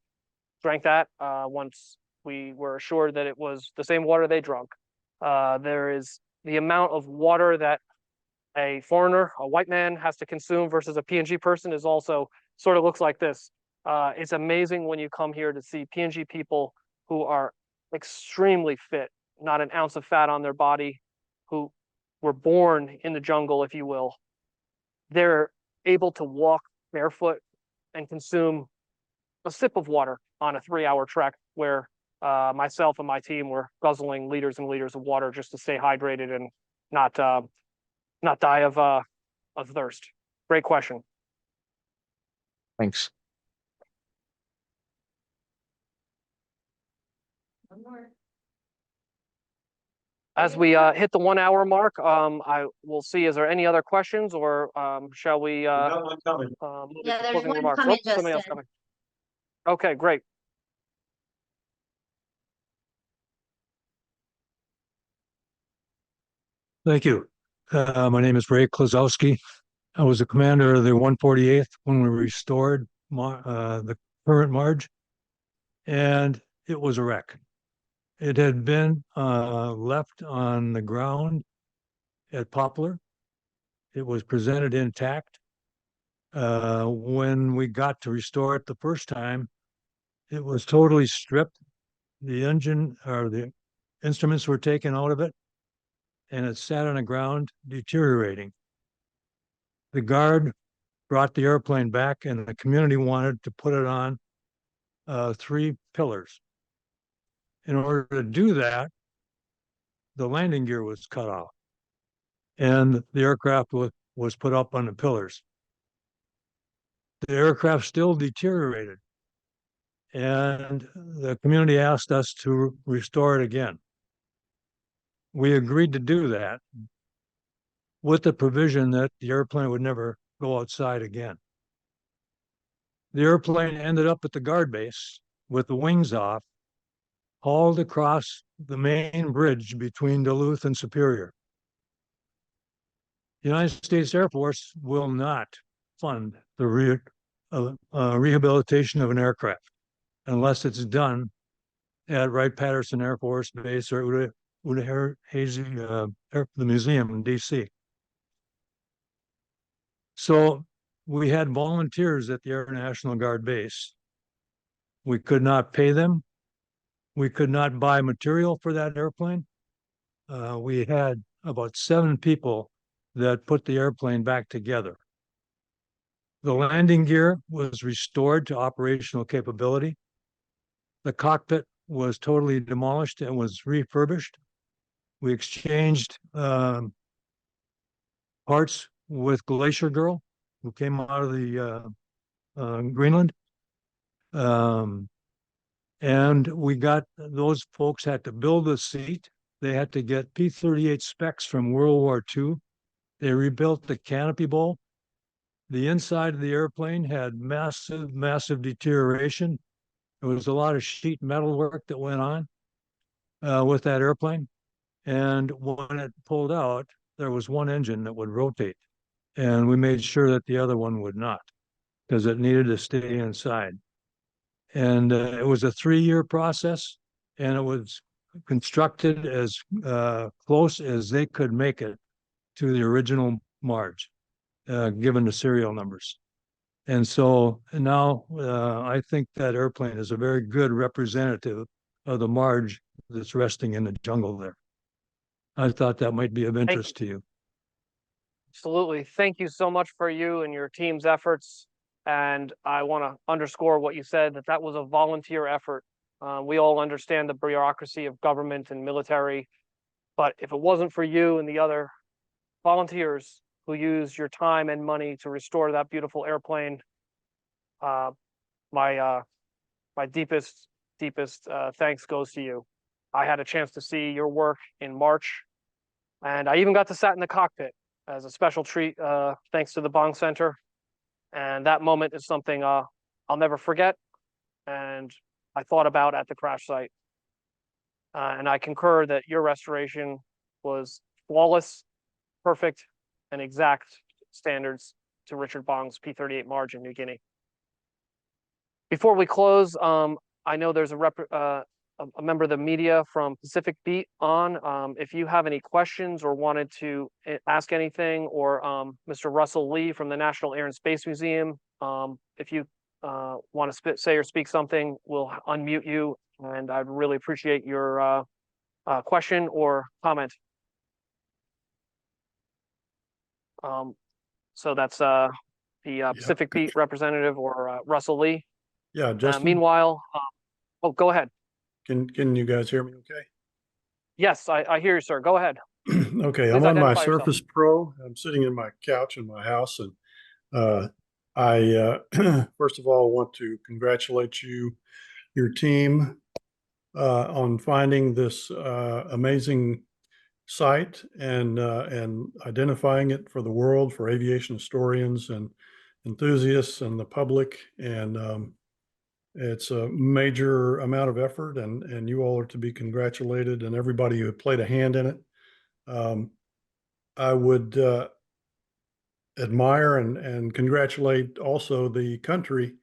drank that once we were assured that it was the same water they drank. There is the amount of water that a foreigner, a white man, has to consume versus a PNG person is also sort of looks like this. It's amazing when you come here to see PNG people who are extremely fit, not an ounce of fat on their body, who were born in the jungle, if you will. They're able to walk barefoot and consume a sip of water on a 3-hour trek, where myself and my team were guzzling liters and liters of water just to stay hydrated and not die of thirst. Great question. Thanks. As we hit the 1 hour mark, I will see, is there any other questions, or shall we? Got one coming. Move Yeah, into there's closing one remarks? coming, Oh, somebody else Justin. coming. Okay, great. Thank you. My name is Ray Klazowski. I was a commander of the 148th when we restored the current Marge, and it was a wreck. It had been left on the ground at Poplar. It was presented intact. When we got to restore it the first time, it was totally stripped. The engine or the instruments were taken out of it, and it sat on the ground deteriorating. The guard brought the airplane back, and the community wanted to put it on 3 pillars. In order to do that, the landing gear was cut off, and the aircraft was put up on the pillars. The aircraft still deteriorated, and the community asked us to restore it again. We agreed to do that with the provision that the airplane would never go outside again. The airplane ended up at the guard base with the wings off, hauled across the main bridge between Duluth and Superior. The United States Air Force will not fund the rehabilitation of an aircraft unless it's done at Wright-Patterson Air Force Base or the museum in DC. So we had volunteers at the Air National Guard base. We could not pay them. We could not buy material for that airplane. We had about 7 people that put the airplane back together. The landing gear was restored to operational capability. The cockpit was totally demolished and was refurbished. We exchanged parts with Glacier Girl, who came out of the Greenland. And we got, those folks had to build a seat. They had to get P-38 specs from World War II. They rebuilt the canopy bowl. The inside of the airplane had massive, massive deterioration. There was a lot of sheet metal work that went on with that airplane. And when it pulled out, there was one engine that would rotate. And we made sure that the other one would not, because it needed to stay inside. And it was a 3-year process, and it was constructed as close as they could make it to the original Marge, given the serial numbers. And so now I think that airplane is a very good representative of the Marge that's resting in the jungle there. I thought that might be of interest to you. Absolutely. Thank you so much for you and your team's efforts. And I want to underscore what you said, that that was a volunteer effort. We all understand the bureaucracy of government and military, but if it wasn't for you and the other volunteers who used your time and money to restore that beautiful airplane, my deepest thanks goes to you. I had a chance to see your work in March, and I even got to sit in the cockpit as a special treat, thanks to the Bong Center. And that moment is something I'll never forget, and I thought about at the crash site. And I concur that your restoration was flawless, perfect, and exact standards to Richard Bong's P-38 Marge in New Guinea. Before we close, I know there's a member of the media from Pacific Beat on. If you have any questions or wanted to ask anything, or Mr. Russell Lee from the National Air and Space Museum, if you want to say or speak something, we'll unmute you, and I'd really appreciate your question or comment. So that's the Pacific Beat representative, or Russell Lee. Yeah, Justin. Meanwhile, oh, go ahead. Can you guys hear me okay? Yes, I hear you, sir. Go ahead. Okay, Please I'm on my identify yourself. Surface Pro. I'm sitting in my couch in my house, and first of all want to congratulate your team on finding this amazing site and identifying it for the world, for aviation historians and enthusiasts and the public. And it's a major amount of effort, and you all are to be congratulated, and everybody who played a hand in it. I would admire and congratulate also the country,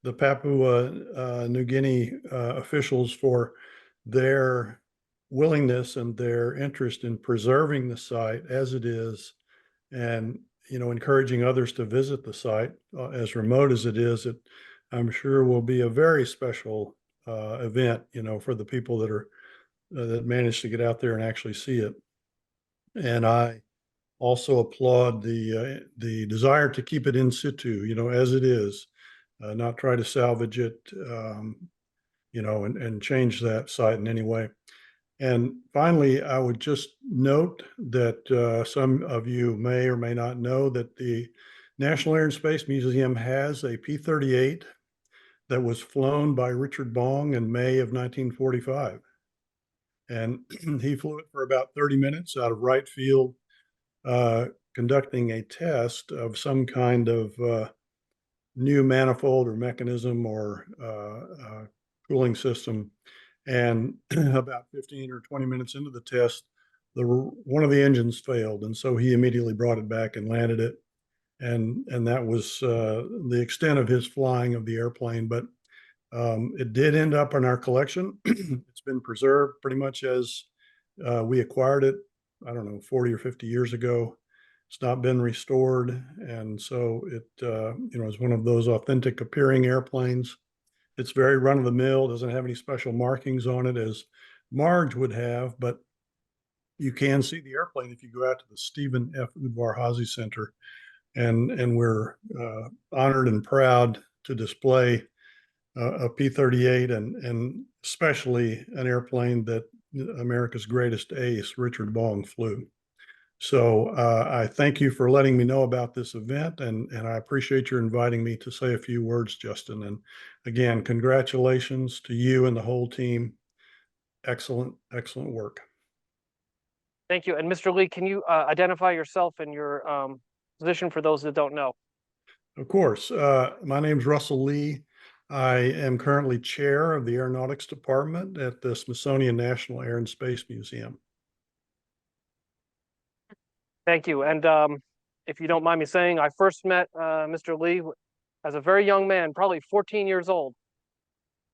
the Papua New Guinea officials, for their willingness and their interest in preserving the site as it is, and encouraging others to visit the site. As remote as it is, it I'm sure will be a very special event, for the people that managed to get out there and actually see it. And I also applaud the desire to keep it in situ, as it is, not try to salvage it, and change that site in any way. And finally, I would just note that some of you may or may not know that the National Air and Space Museum has a P-38 that was flown by Richard Bong in May of 1945. And he flew it for about 30 minutes out of right field, conducting a test of some kind of new manifold or mechanism or cooling system. And about 15 or 20 minutes into the test, one of the engines failed. And so he immediately brought it back and landed it. And that was the extent of his flying of the airplane. But it did end up in our collection. It's been preserved pretty much as we acquired it, I don't know, 40 or 50 years ago. It's not been restored. And so it, is one of those authentic appearing airplanes. It's very run of the mill, doesn't have any special markings on it as Marge would have, but you can see the airplane if you go out to the Stephen F. Udvar-Hazy Center. And we're honored and proud to display a P-38 and especially an airplane that America's greatest ace, Richard Bong, flew. So I thank you for letting me know about this event, and I appreciate your inviting me to say a few words, Justin. And again, congratulations to you and the whole team. Excellent, excellent work. Thank you. And Mr. Lee, can you identify yourself and your position for those that don't know? Of course. My name is Russell Lee. I am currently chair of the Aeronautics Department at the Smithsonian National Air and Space Museum. Thank you. And if you don't mind me saying, I first met Mr. Lee as a very young man, probably 14 years old.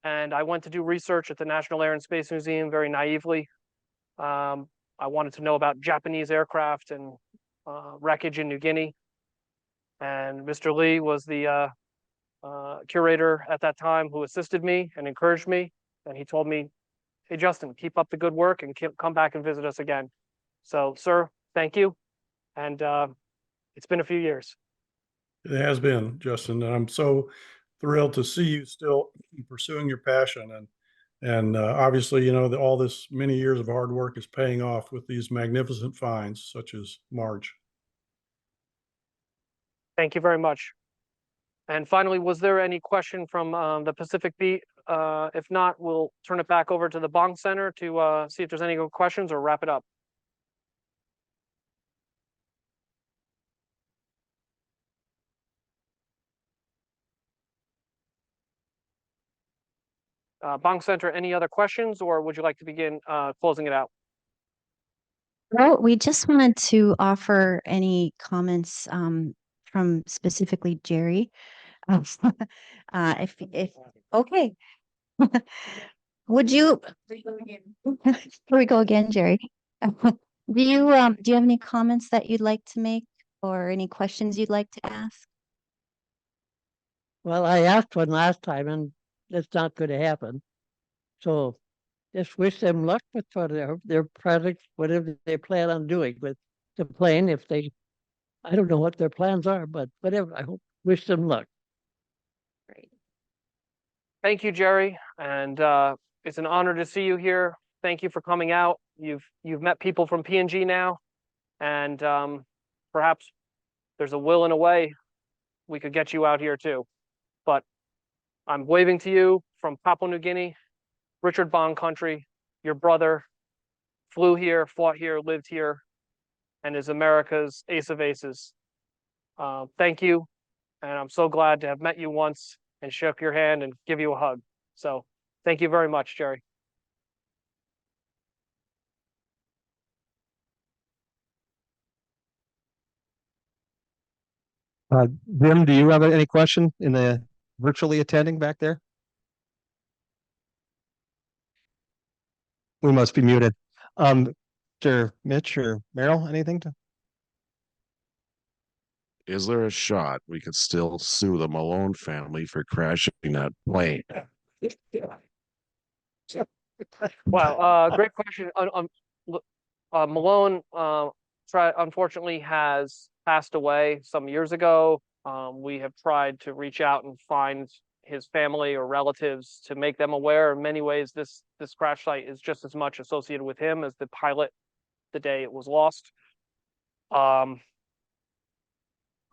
And I went to do research at the National Air and Space Museum very naively. I wanted to know about Japanese aircraft and wreckage in New Guinea. And Mr. Lee was the curator at that time who assisted me and encouraged me. And he told me, hey, Justin, keep up the good work and come back and visit us again. So, sir, thank you. And it's been a few years. It has been, Justin, and I'm so thrilled to see you still pursuing your passion. And obviously, all this many years of hard work is paying off with these magnificent finds, such as Marge. Thank you very much. And finally, was there any question from the Pacific Beat? If not, we'll turn it back over to the Bong Center to see if there's any questions or wrap it up. Bong Center, any other questions, or would you like to begin closing it out? Well, we just wanted to offer any comments from specifically Jerry. If okay, would you? Here we go again, Jerry. Do you have any comments that you'd like to make, or any questions you'd like to ask? Well, I asked one last time, and it's not going to happen. So just wish them luck with their project, whatever they plan on doing with the plane. I don't know what their plans are, but whatever, wish them luck. Great. Thank you, Jerry. And it's an honor to see you here. Thank you for coming out. You've met people from PNG now, and perhaps there's a will and a way we could get you out here too. But I'm waving to you from Papua New Guinea, Richard Bong country. Your brother flew here, fought here, lived here, and is America's ace of aces. Thank you, and I'm so glad to have met you once and shook your hand and give you a hug. So thank you very much, Jerry. Jim, do you have any question in the virtually attending back there? We must be muted. Mr. Mitch or Merrill, anything to? Is there a shot we could still sue the Malone family for crashing that plane? Wow, great question. Malone unfortunately has passed away some years ago. We have tried to reach out and find his family or relatives to make them aware. In many ways, this crash site is just as much associated with him as the pilot the day it was lost. I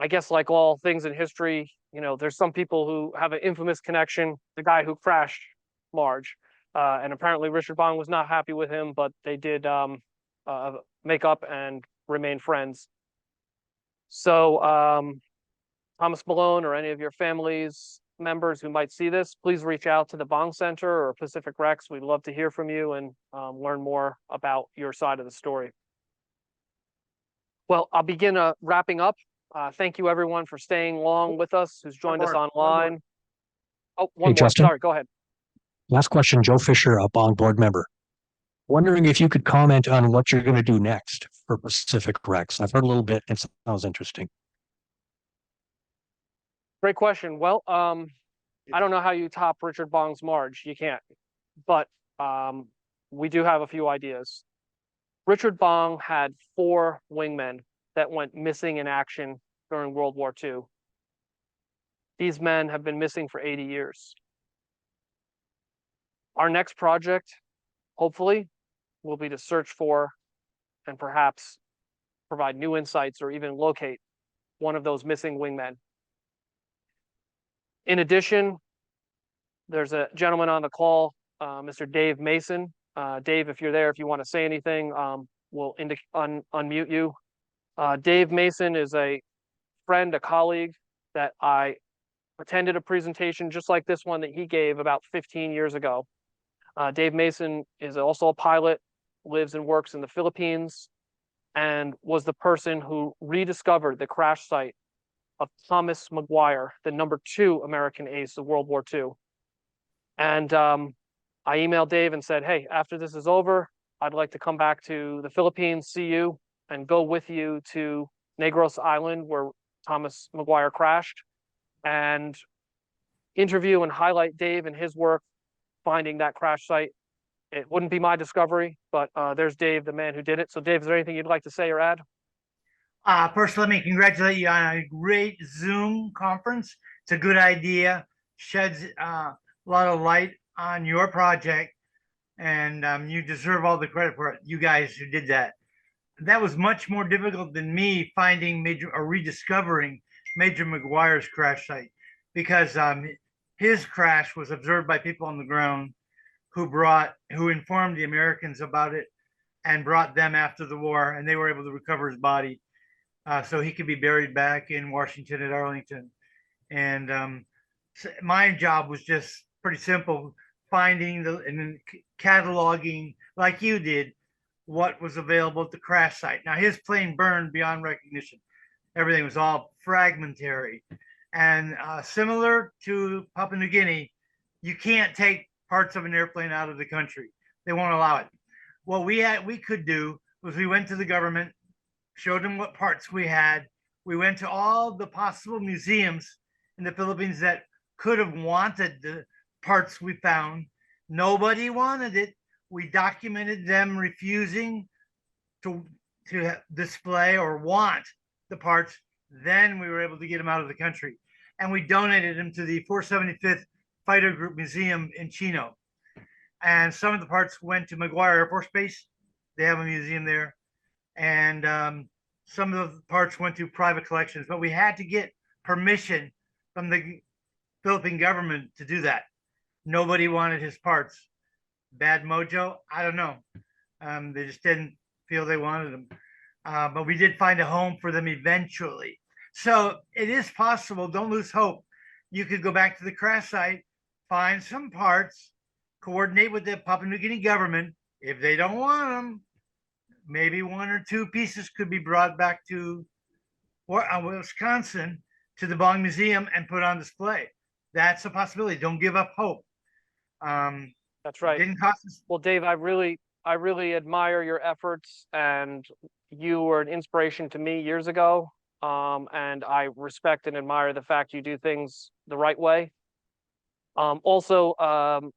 guess like all things in history, you know, there's some people who have an infamous connection, the guy who crashed Marge. And apparently Richard Bong was not happy with him, but they did make up and remain friends. So Thomas Malone or any of your family's members who might see this, please reach out to the Bong Center or Pacific Rex. We'd love to hear from you and learn more about your side of the story. Well, I'll begin wrapping up. Thank you everyone for staying long with us, who's joined us online. Oh, one more, Justin. sorry, go ahead. Last question, Joe Fisher, a Bong board member. Wondering if you could comment on what you're going to do next for Pacific Rex. I've heard a little bit. It sounds interesting. Great question. Well, I don't know how you top Richard Bong's Marge. You can't. But we do have a few ideas. Richard Bong had 4 wingmen that went missing in action during World War II. These men have been missing for 80 years. Our next project, hopefully, will be to search for and perhaps provide new insights or even locate one of those missing wingmen. In addition, there's a gentleman on the call, Mr. Dave Mason. Dave, if you're there, if you want to say anything, we'll unmute you. Dave Mason is a friend, a colleague that I attended a presentation just like this one that he gave about 15 years ago. Dave Mason is also a pilot, lives and works in the Philippines, and was the person who rediscovered the crash site of Thomas Maguire, the #2 American ace of World War II. And I emailed Dave and said, hey, after this is over, I'd like to come back to the Philippines, see you, and go with you to Negros Island where Thomas Maguire crashed, and interview and highlight Dave and his work finding that crash site. It wouldn't be my discovery, but there's Dave, the man who did it. So Dave, is there anything you'd like to say or add? First, let me congratulate you on a great Zoom conference. It's a good idea, sheds a lot of light on your project, and you deserve all the credit for it, you guys who did that. That was much more difficult than me finding rediscovering Major Maguire's crash site, because his crash was observed by people on the ground who informed the Americans about it and brought them after the war, and they were able to recover his body so he could be buried back in Washington at Arlington. And so my job was just pretty simple, finding and then cataloging, like you did, what was available at the crash site. Now, his plane burned beyond recognition. Everything was all fragmentary. And similar to Papua New Guinea, you can't take parts of an airplane out of the country. They won't allow it. What we could do was we went to the government, showed them what parts we had. We went to all the possible museums in the Philippines that could have wanted the parts we found. Nobody wanted it. We documented them refusing to display or want the parts. Then we were able to get them out of the country. And we donated them to the 475th Fighter Group Museum in Chino. And some of the parts went to McGuire Air Force Base. They have a museum there. And some of the parts went to private collections, but we had to get permission from the Philippine government to do that. Nobody wanted his parts. Bad mojo? I don't know. They just didn't feel they wanted them. But we did find a home for them eventually. So it is possible. Don't lose hope. You could go back to the crash site, find some parts, coordinate with the Papua New Guinea government. If they don't want them, maybe one or two pieces could be brought back to Wisconsin to the Bong Museum and put on display. That's a possibility. Don't give up hope. That's right. Didn't cost us. Well, Dave, I really admire your efforts, and you were an inspiration to me years ago. And I respect and admire the fact you do things the right way. Also,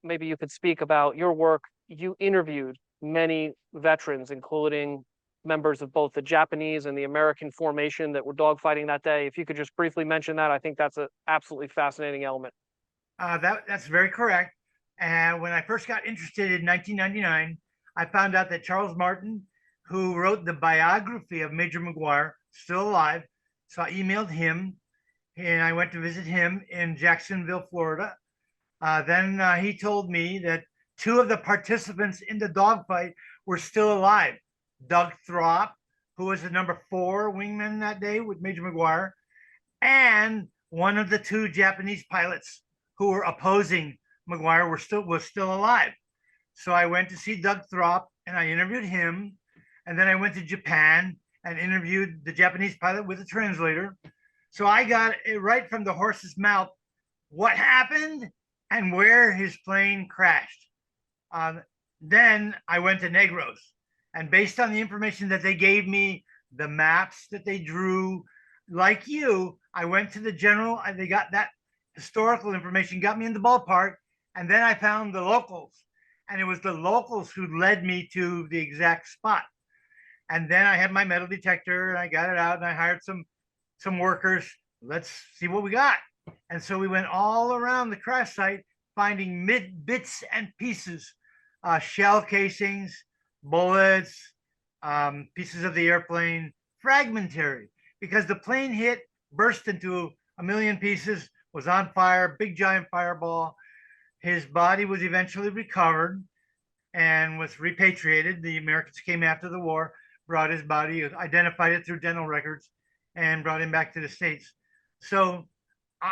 maybe you could speak about your work. You interviewed many veterans, including members of both the Japanese and the American formation that were dogfighting that day. If you could just briefly mention that, I think that's an absolutely fascinating element. That's very correct. And when I first got interested in 1999, I found out that Charles Martin, who wrote the biography of Major McGuire, still alive. So I emailed him, and I went to visit him in Jacksonville, Florida. Then he told me that two of the participants in the dogfight were still alive. Doug Throp, who was the number 4 wingman that day with Major McGuire, and one of the 2 Japanese pilots who were opposing McGuire was still alive. So I went to see Doug Throp and I interviewed him. And then I went to Japan and interviewed the Japanese pilot with a translator. So I got it right from the horse's mouth what happened and where his plane crashed. Then I went to Negros, and based on the information that they gave me, the maps that they drew, like you, I went to the general, and they got that historical information, got me in the ballpark, and then I found the locals, and it was the locals who led me to the exact spot. And then I had my metal detector, and I got it out, and I hired some workers. Let's see what we got. And so we went all around the crash site, finding bits and pieces, shell casings, bullets, pieces of the airplane, fragmentary, because the plane hit, burst into a million pieces, was on fire, big giant fireball. His body was eventually recovered and was repatriated. The Americans came after the war, brought his body, identified it through dental records, and brought him back to the States. So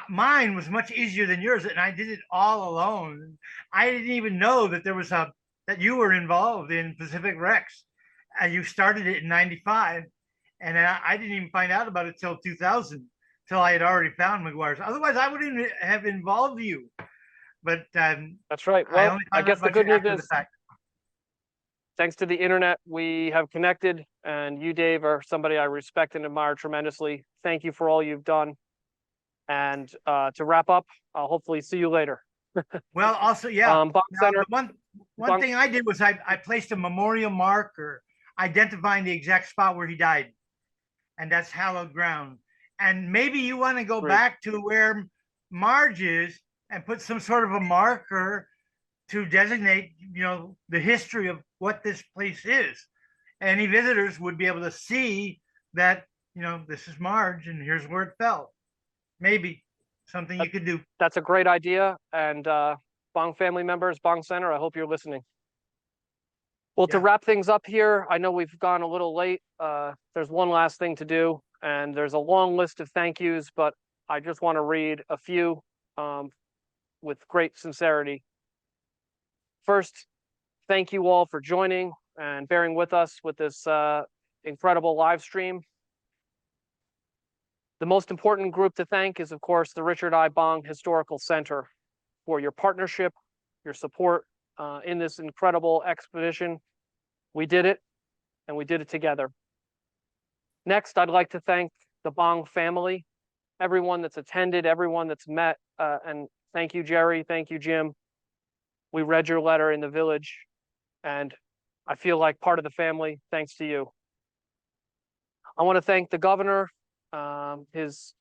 mine was much easier than yours, and I did it all alone. I didn't even know that there was that you were involved in Pacific Rex. You started it in '95, and I didn't even find out about it till 2000, till I had already found McGuire's. Otherwise, I wouldn't have involved you. But that's right. Well, I guess the good news is, thanks to the internet, we have connected, and you, Dave, are somebody I respect and admire tremendously. Thank you for all you've done. And to wrap up, I'll hopefully see you later. Well, also, yeah. Bong Center. One thing I did was I placed a memorial marker identifying the exact spot where he died, and that's hallowed ground. And maybe you want to go back to where Marge is and put some sort of a marker to designate, the history of what this place is. Any visitors would be able to see that, this is Marge and here's where it fell. Maybe something you could do. That's a great idea. And Bong family members, Bong Center, I hope you're listening. Well, to wrap things up here, I know we've gone a little late. There's one last thing to do, and there's a long list of thank yous, but I just want to read a few with great sincerity. First, thank you all for joining and bearing with us with this incredible live stream. The most important group to thank is, of course, the Richard I. Bong Historical Center for your partnership, your support in this incredible expedition. We did it, and we did it together. Next, I'd like to thank the Bong family, everyone that's attended, everyone that's met, and thank you, Jerry. Thank you, Jim. We read your letter in the village, and I feel like part of the family, thanks to you. I want to thank the governor, his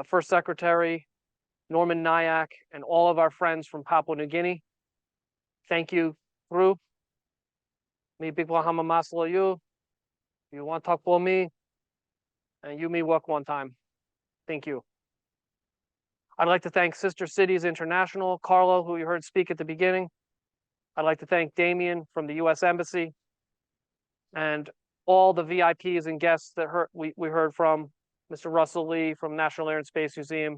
first secretary, Norman Nyack, and all of our friends from Papua New Guinea. Thank you through. Me big hama masala you. You want to talk for me? And you me work one time. Thank you. I'd like to thank Sister Cities International, Carlo, who you heard speak at the beginning. I'd like to thank Damien from the U.S. Embassy and all the VIPs and guests that we heard from, Mr. Russell Lee from National Air and Space Museum.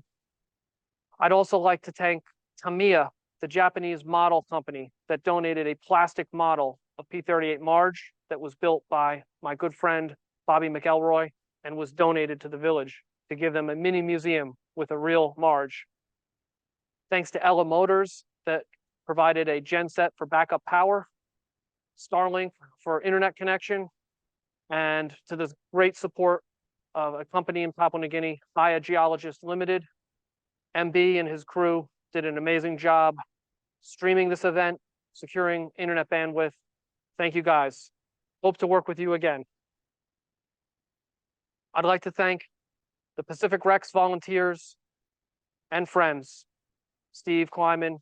I'd also like to thank Tamiya, the Japanese model company that donated a plastic model of P-38 Marge that was built by my good friend, Bobby McElroy, and was donated to the village to give them a mini museum with a real Marge. Thanks to Ella Motors that provided a genset for backup power, Starlink for internet connection, and to the great support of a company in Papua New Guinea, Biogeologist Limited. MB and his crew did an amazing job streaming this event, securing internet bandwidth. Thank you guys. Hope to work with you again. I'd like to thank the Pacific Rex volunteers and friends, Steve Kleiman,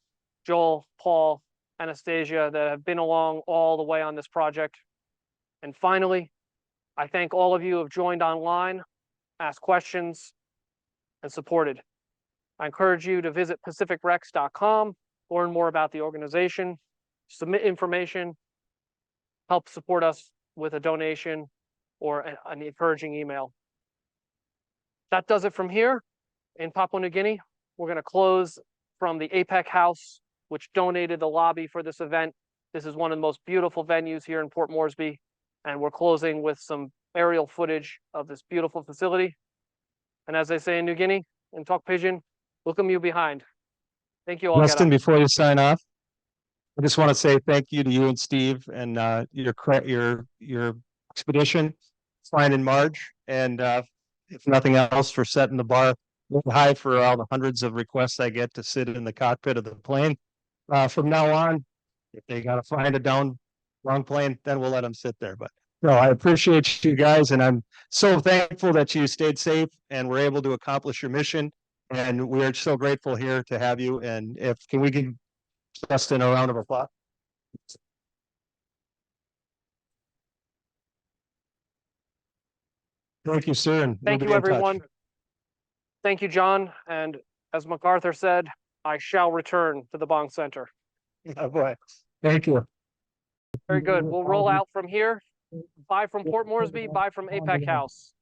Joel, Paul, Anastasia, that have been along all the way on this project. And finally, I thank all of you who have joined online, asked questions, and supported. I encourage you to visit pacificrex.com, learn more about the organization, submit information, help support us with a donation or an encouraging email. That does it from here in Papua New Guinea. We're going to close from the APEC House, which donated the lobby for this event. This is one of the most beautiful venues here in Port Moresby, and we're closing with some aerial footage of this beautiful facility. And as they say in New Guinea, in Talk Pigeon, look 'em you behind. Thank you all. Justin, before you sign off, I just want to say thank you to you and Steve and your expedition, finding Marge, and if nothing else, for setting the bar really high for all the hundreds of requests I get to sit in the cockpit of the plane. From now on, if they got to find a wrong plane, then we'll let them sit there. But no, I appreciate you guys, and I'm so thankful that you stayed safe and were able to accomplish your mission. And we are so grateful here to have you. And can we give Justin a round of applause? Thank you, sir. And Thank you, everyone. Thank you, John. And as MacArthur said, I shall return to the Bong Center. Oh, boy. Thank you. Very good. We'll roll out from here. Bye from Port Moresby, bye from APEC House.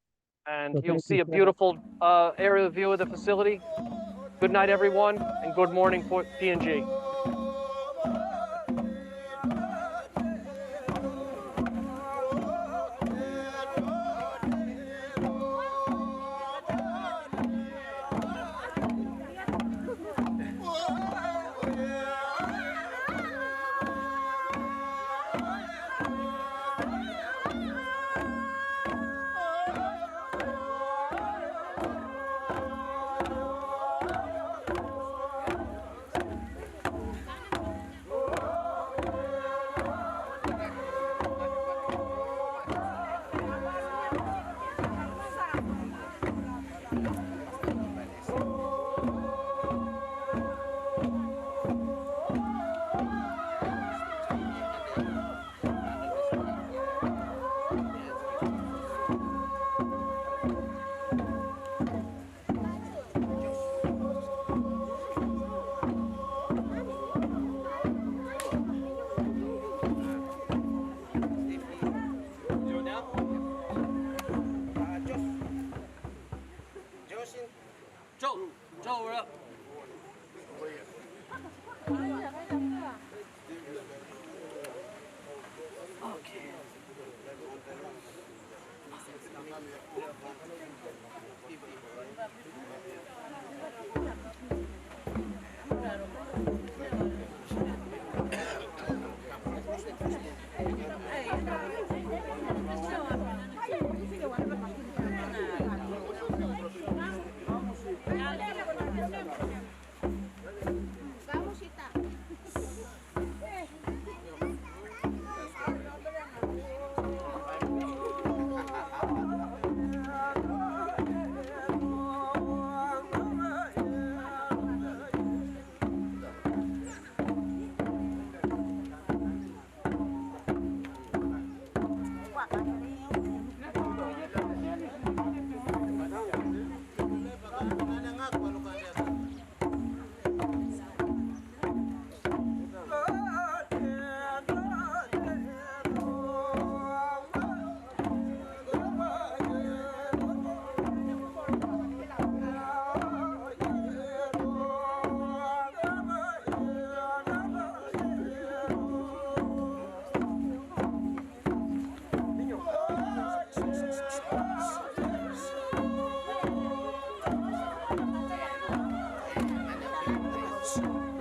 And you'll see a beautiful aerial view of the facility. Good night, everyone, and good morning, PNG. soon.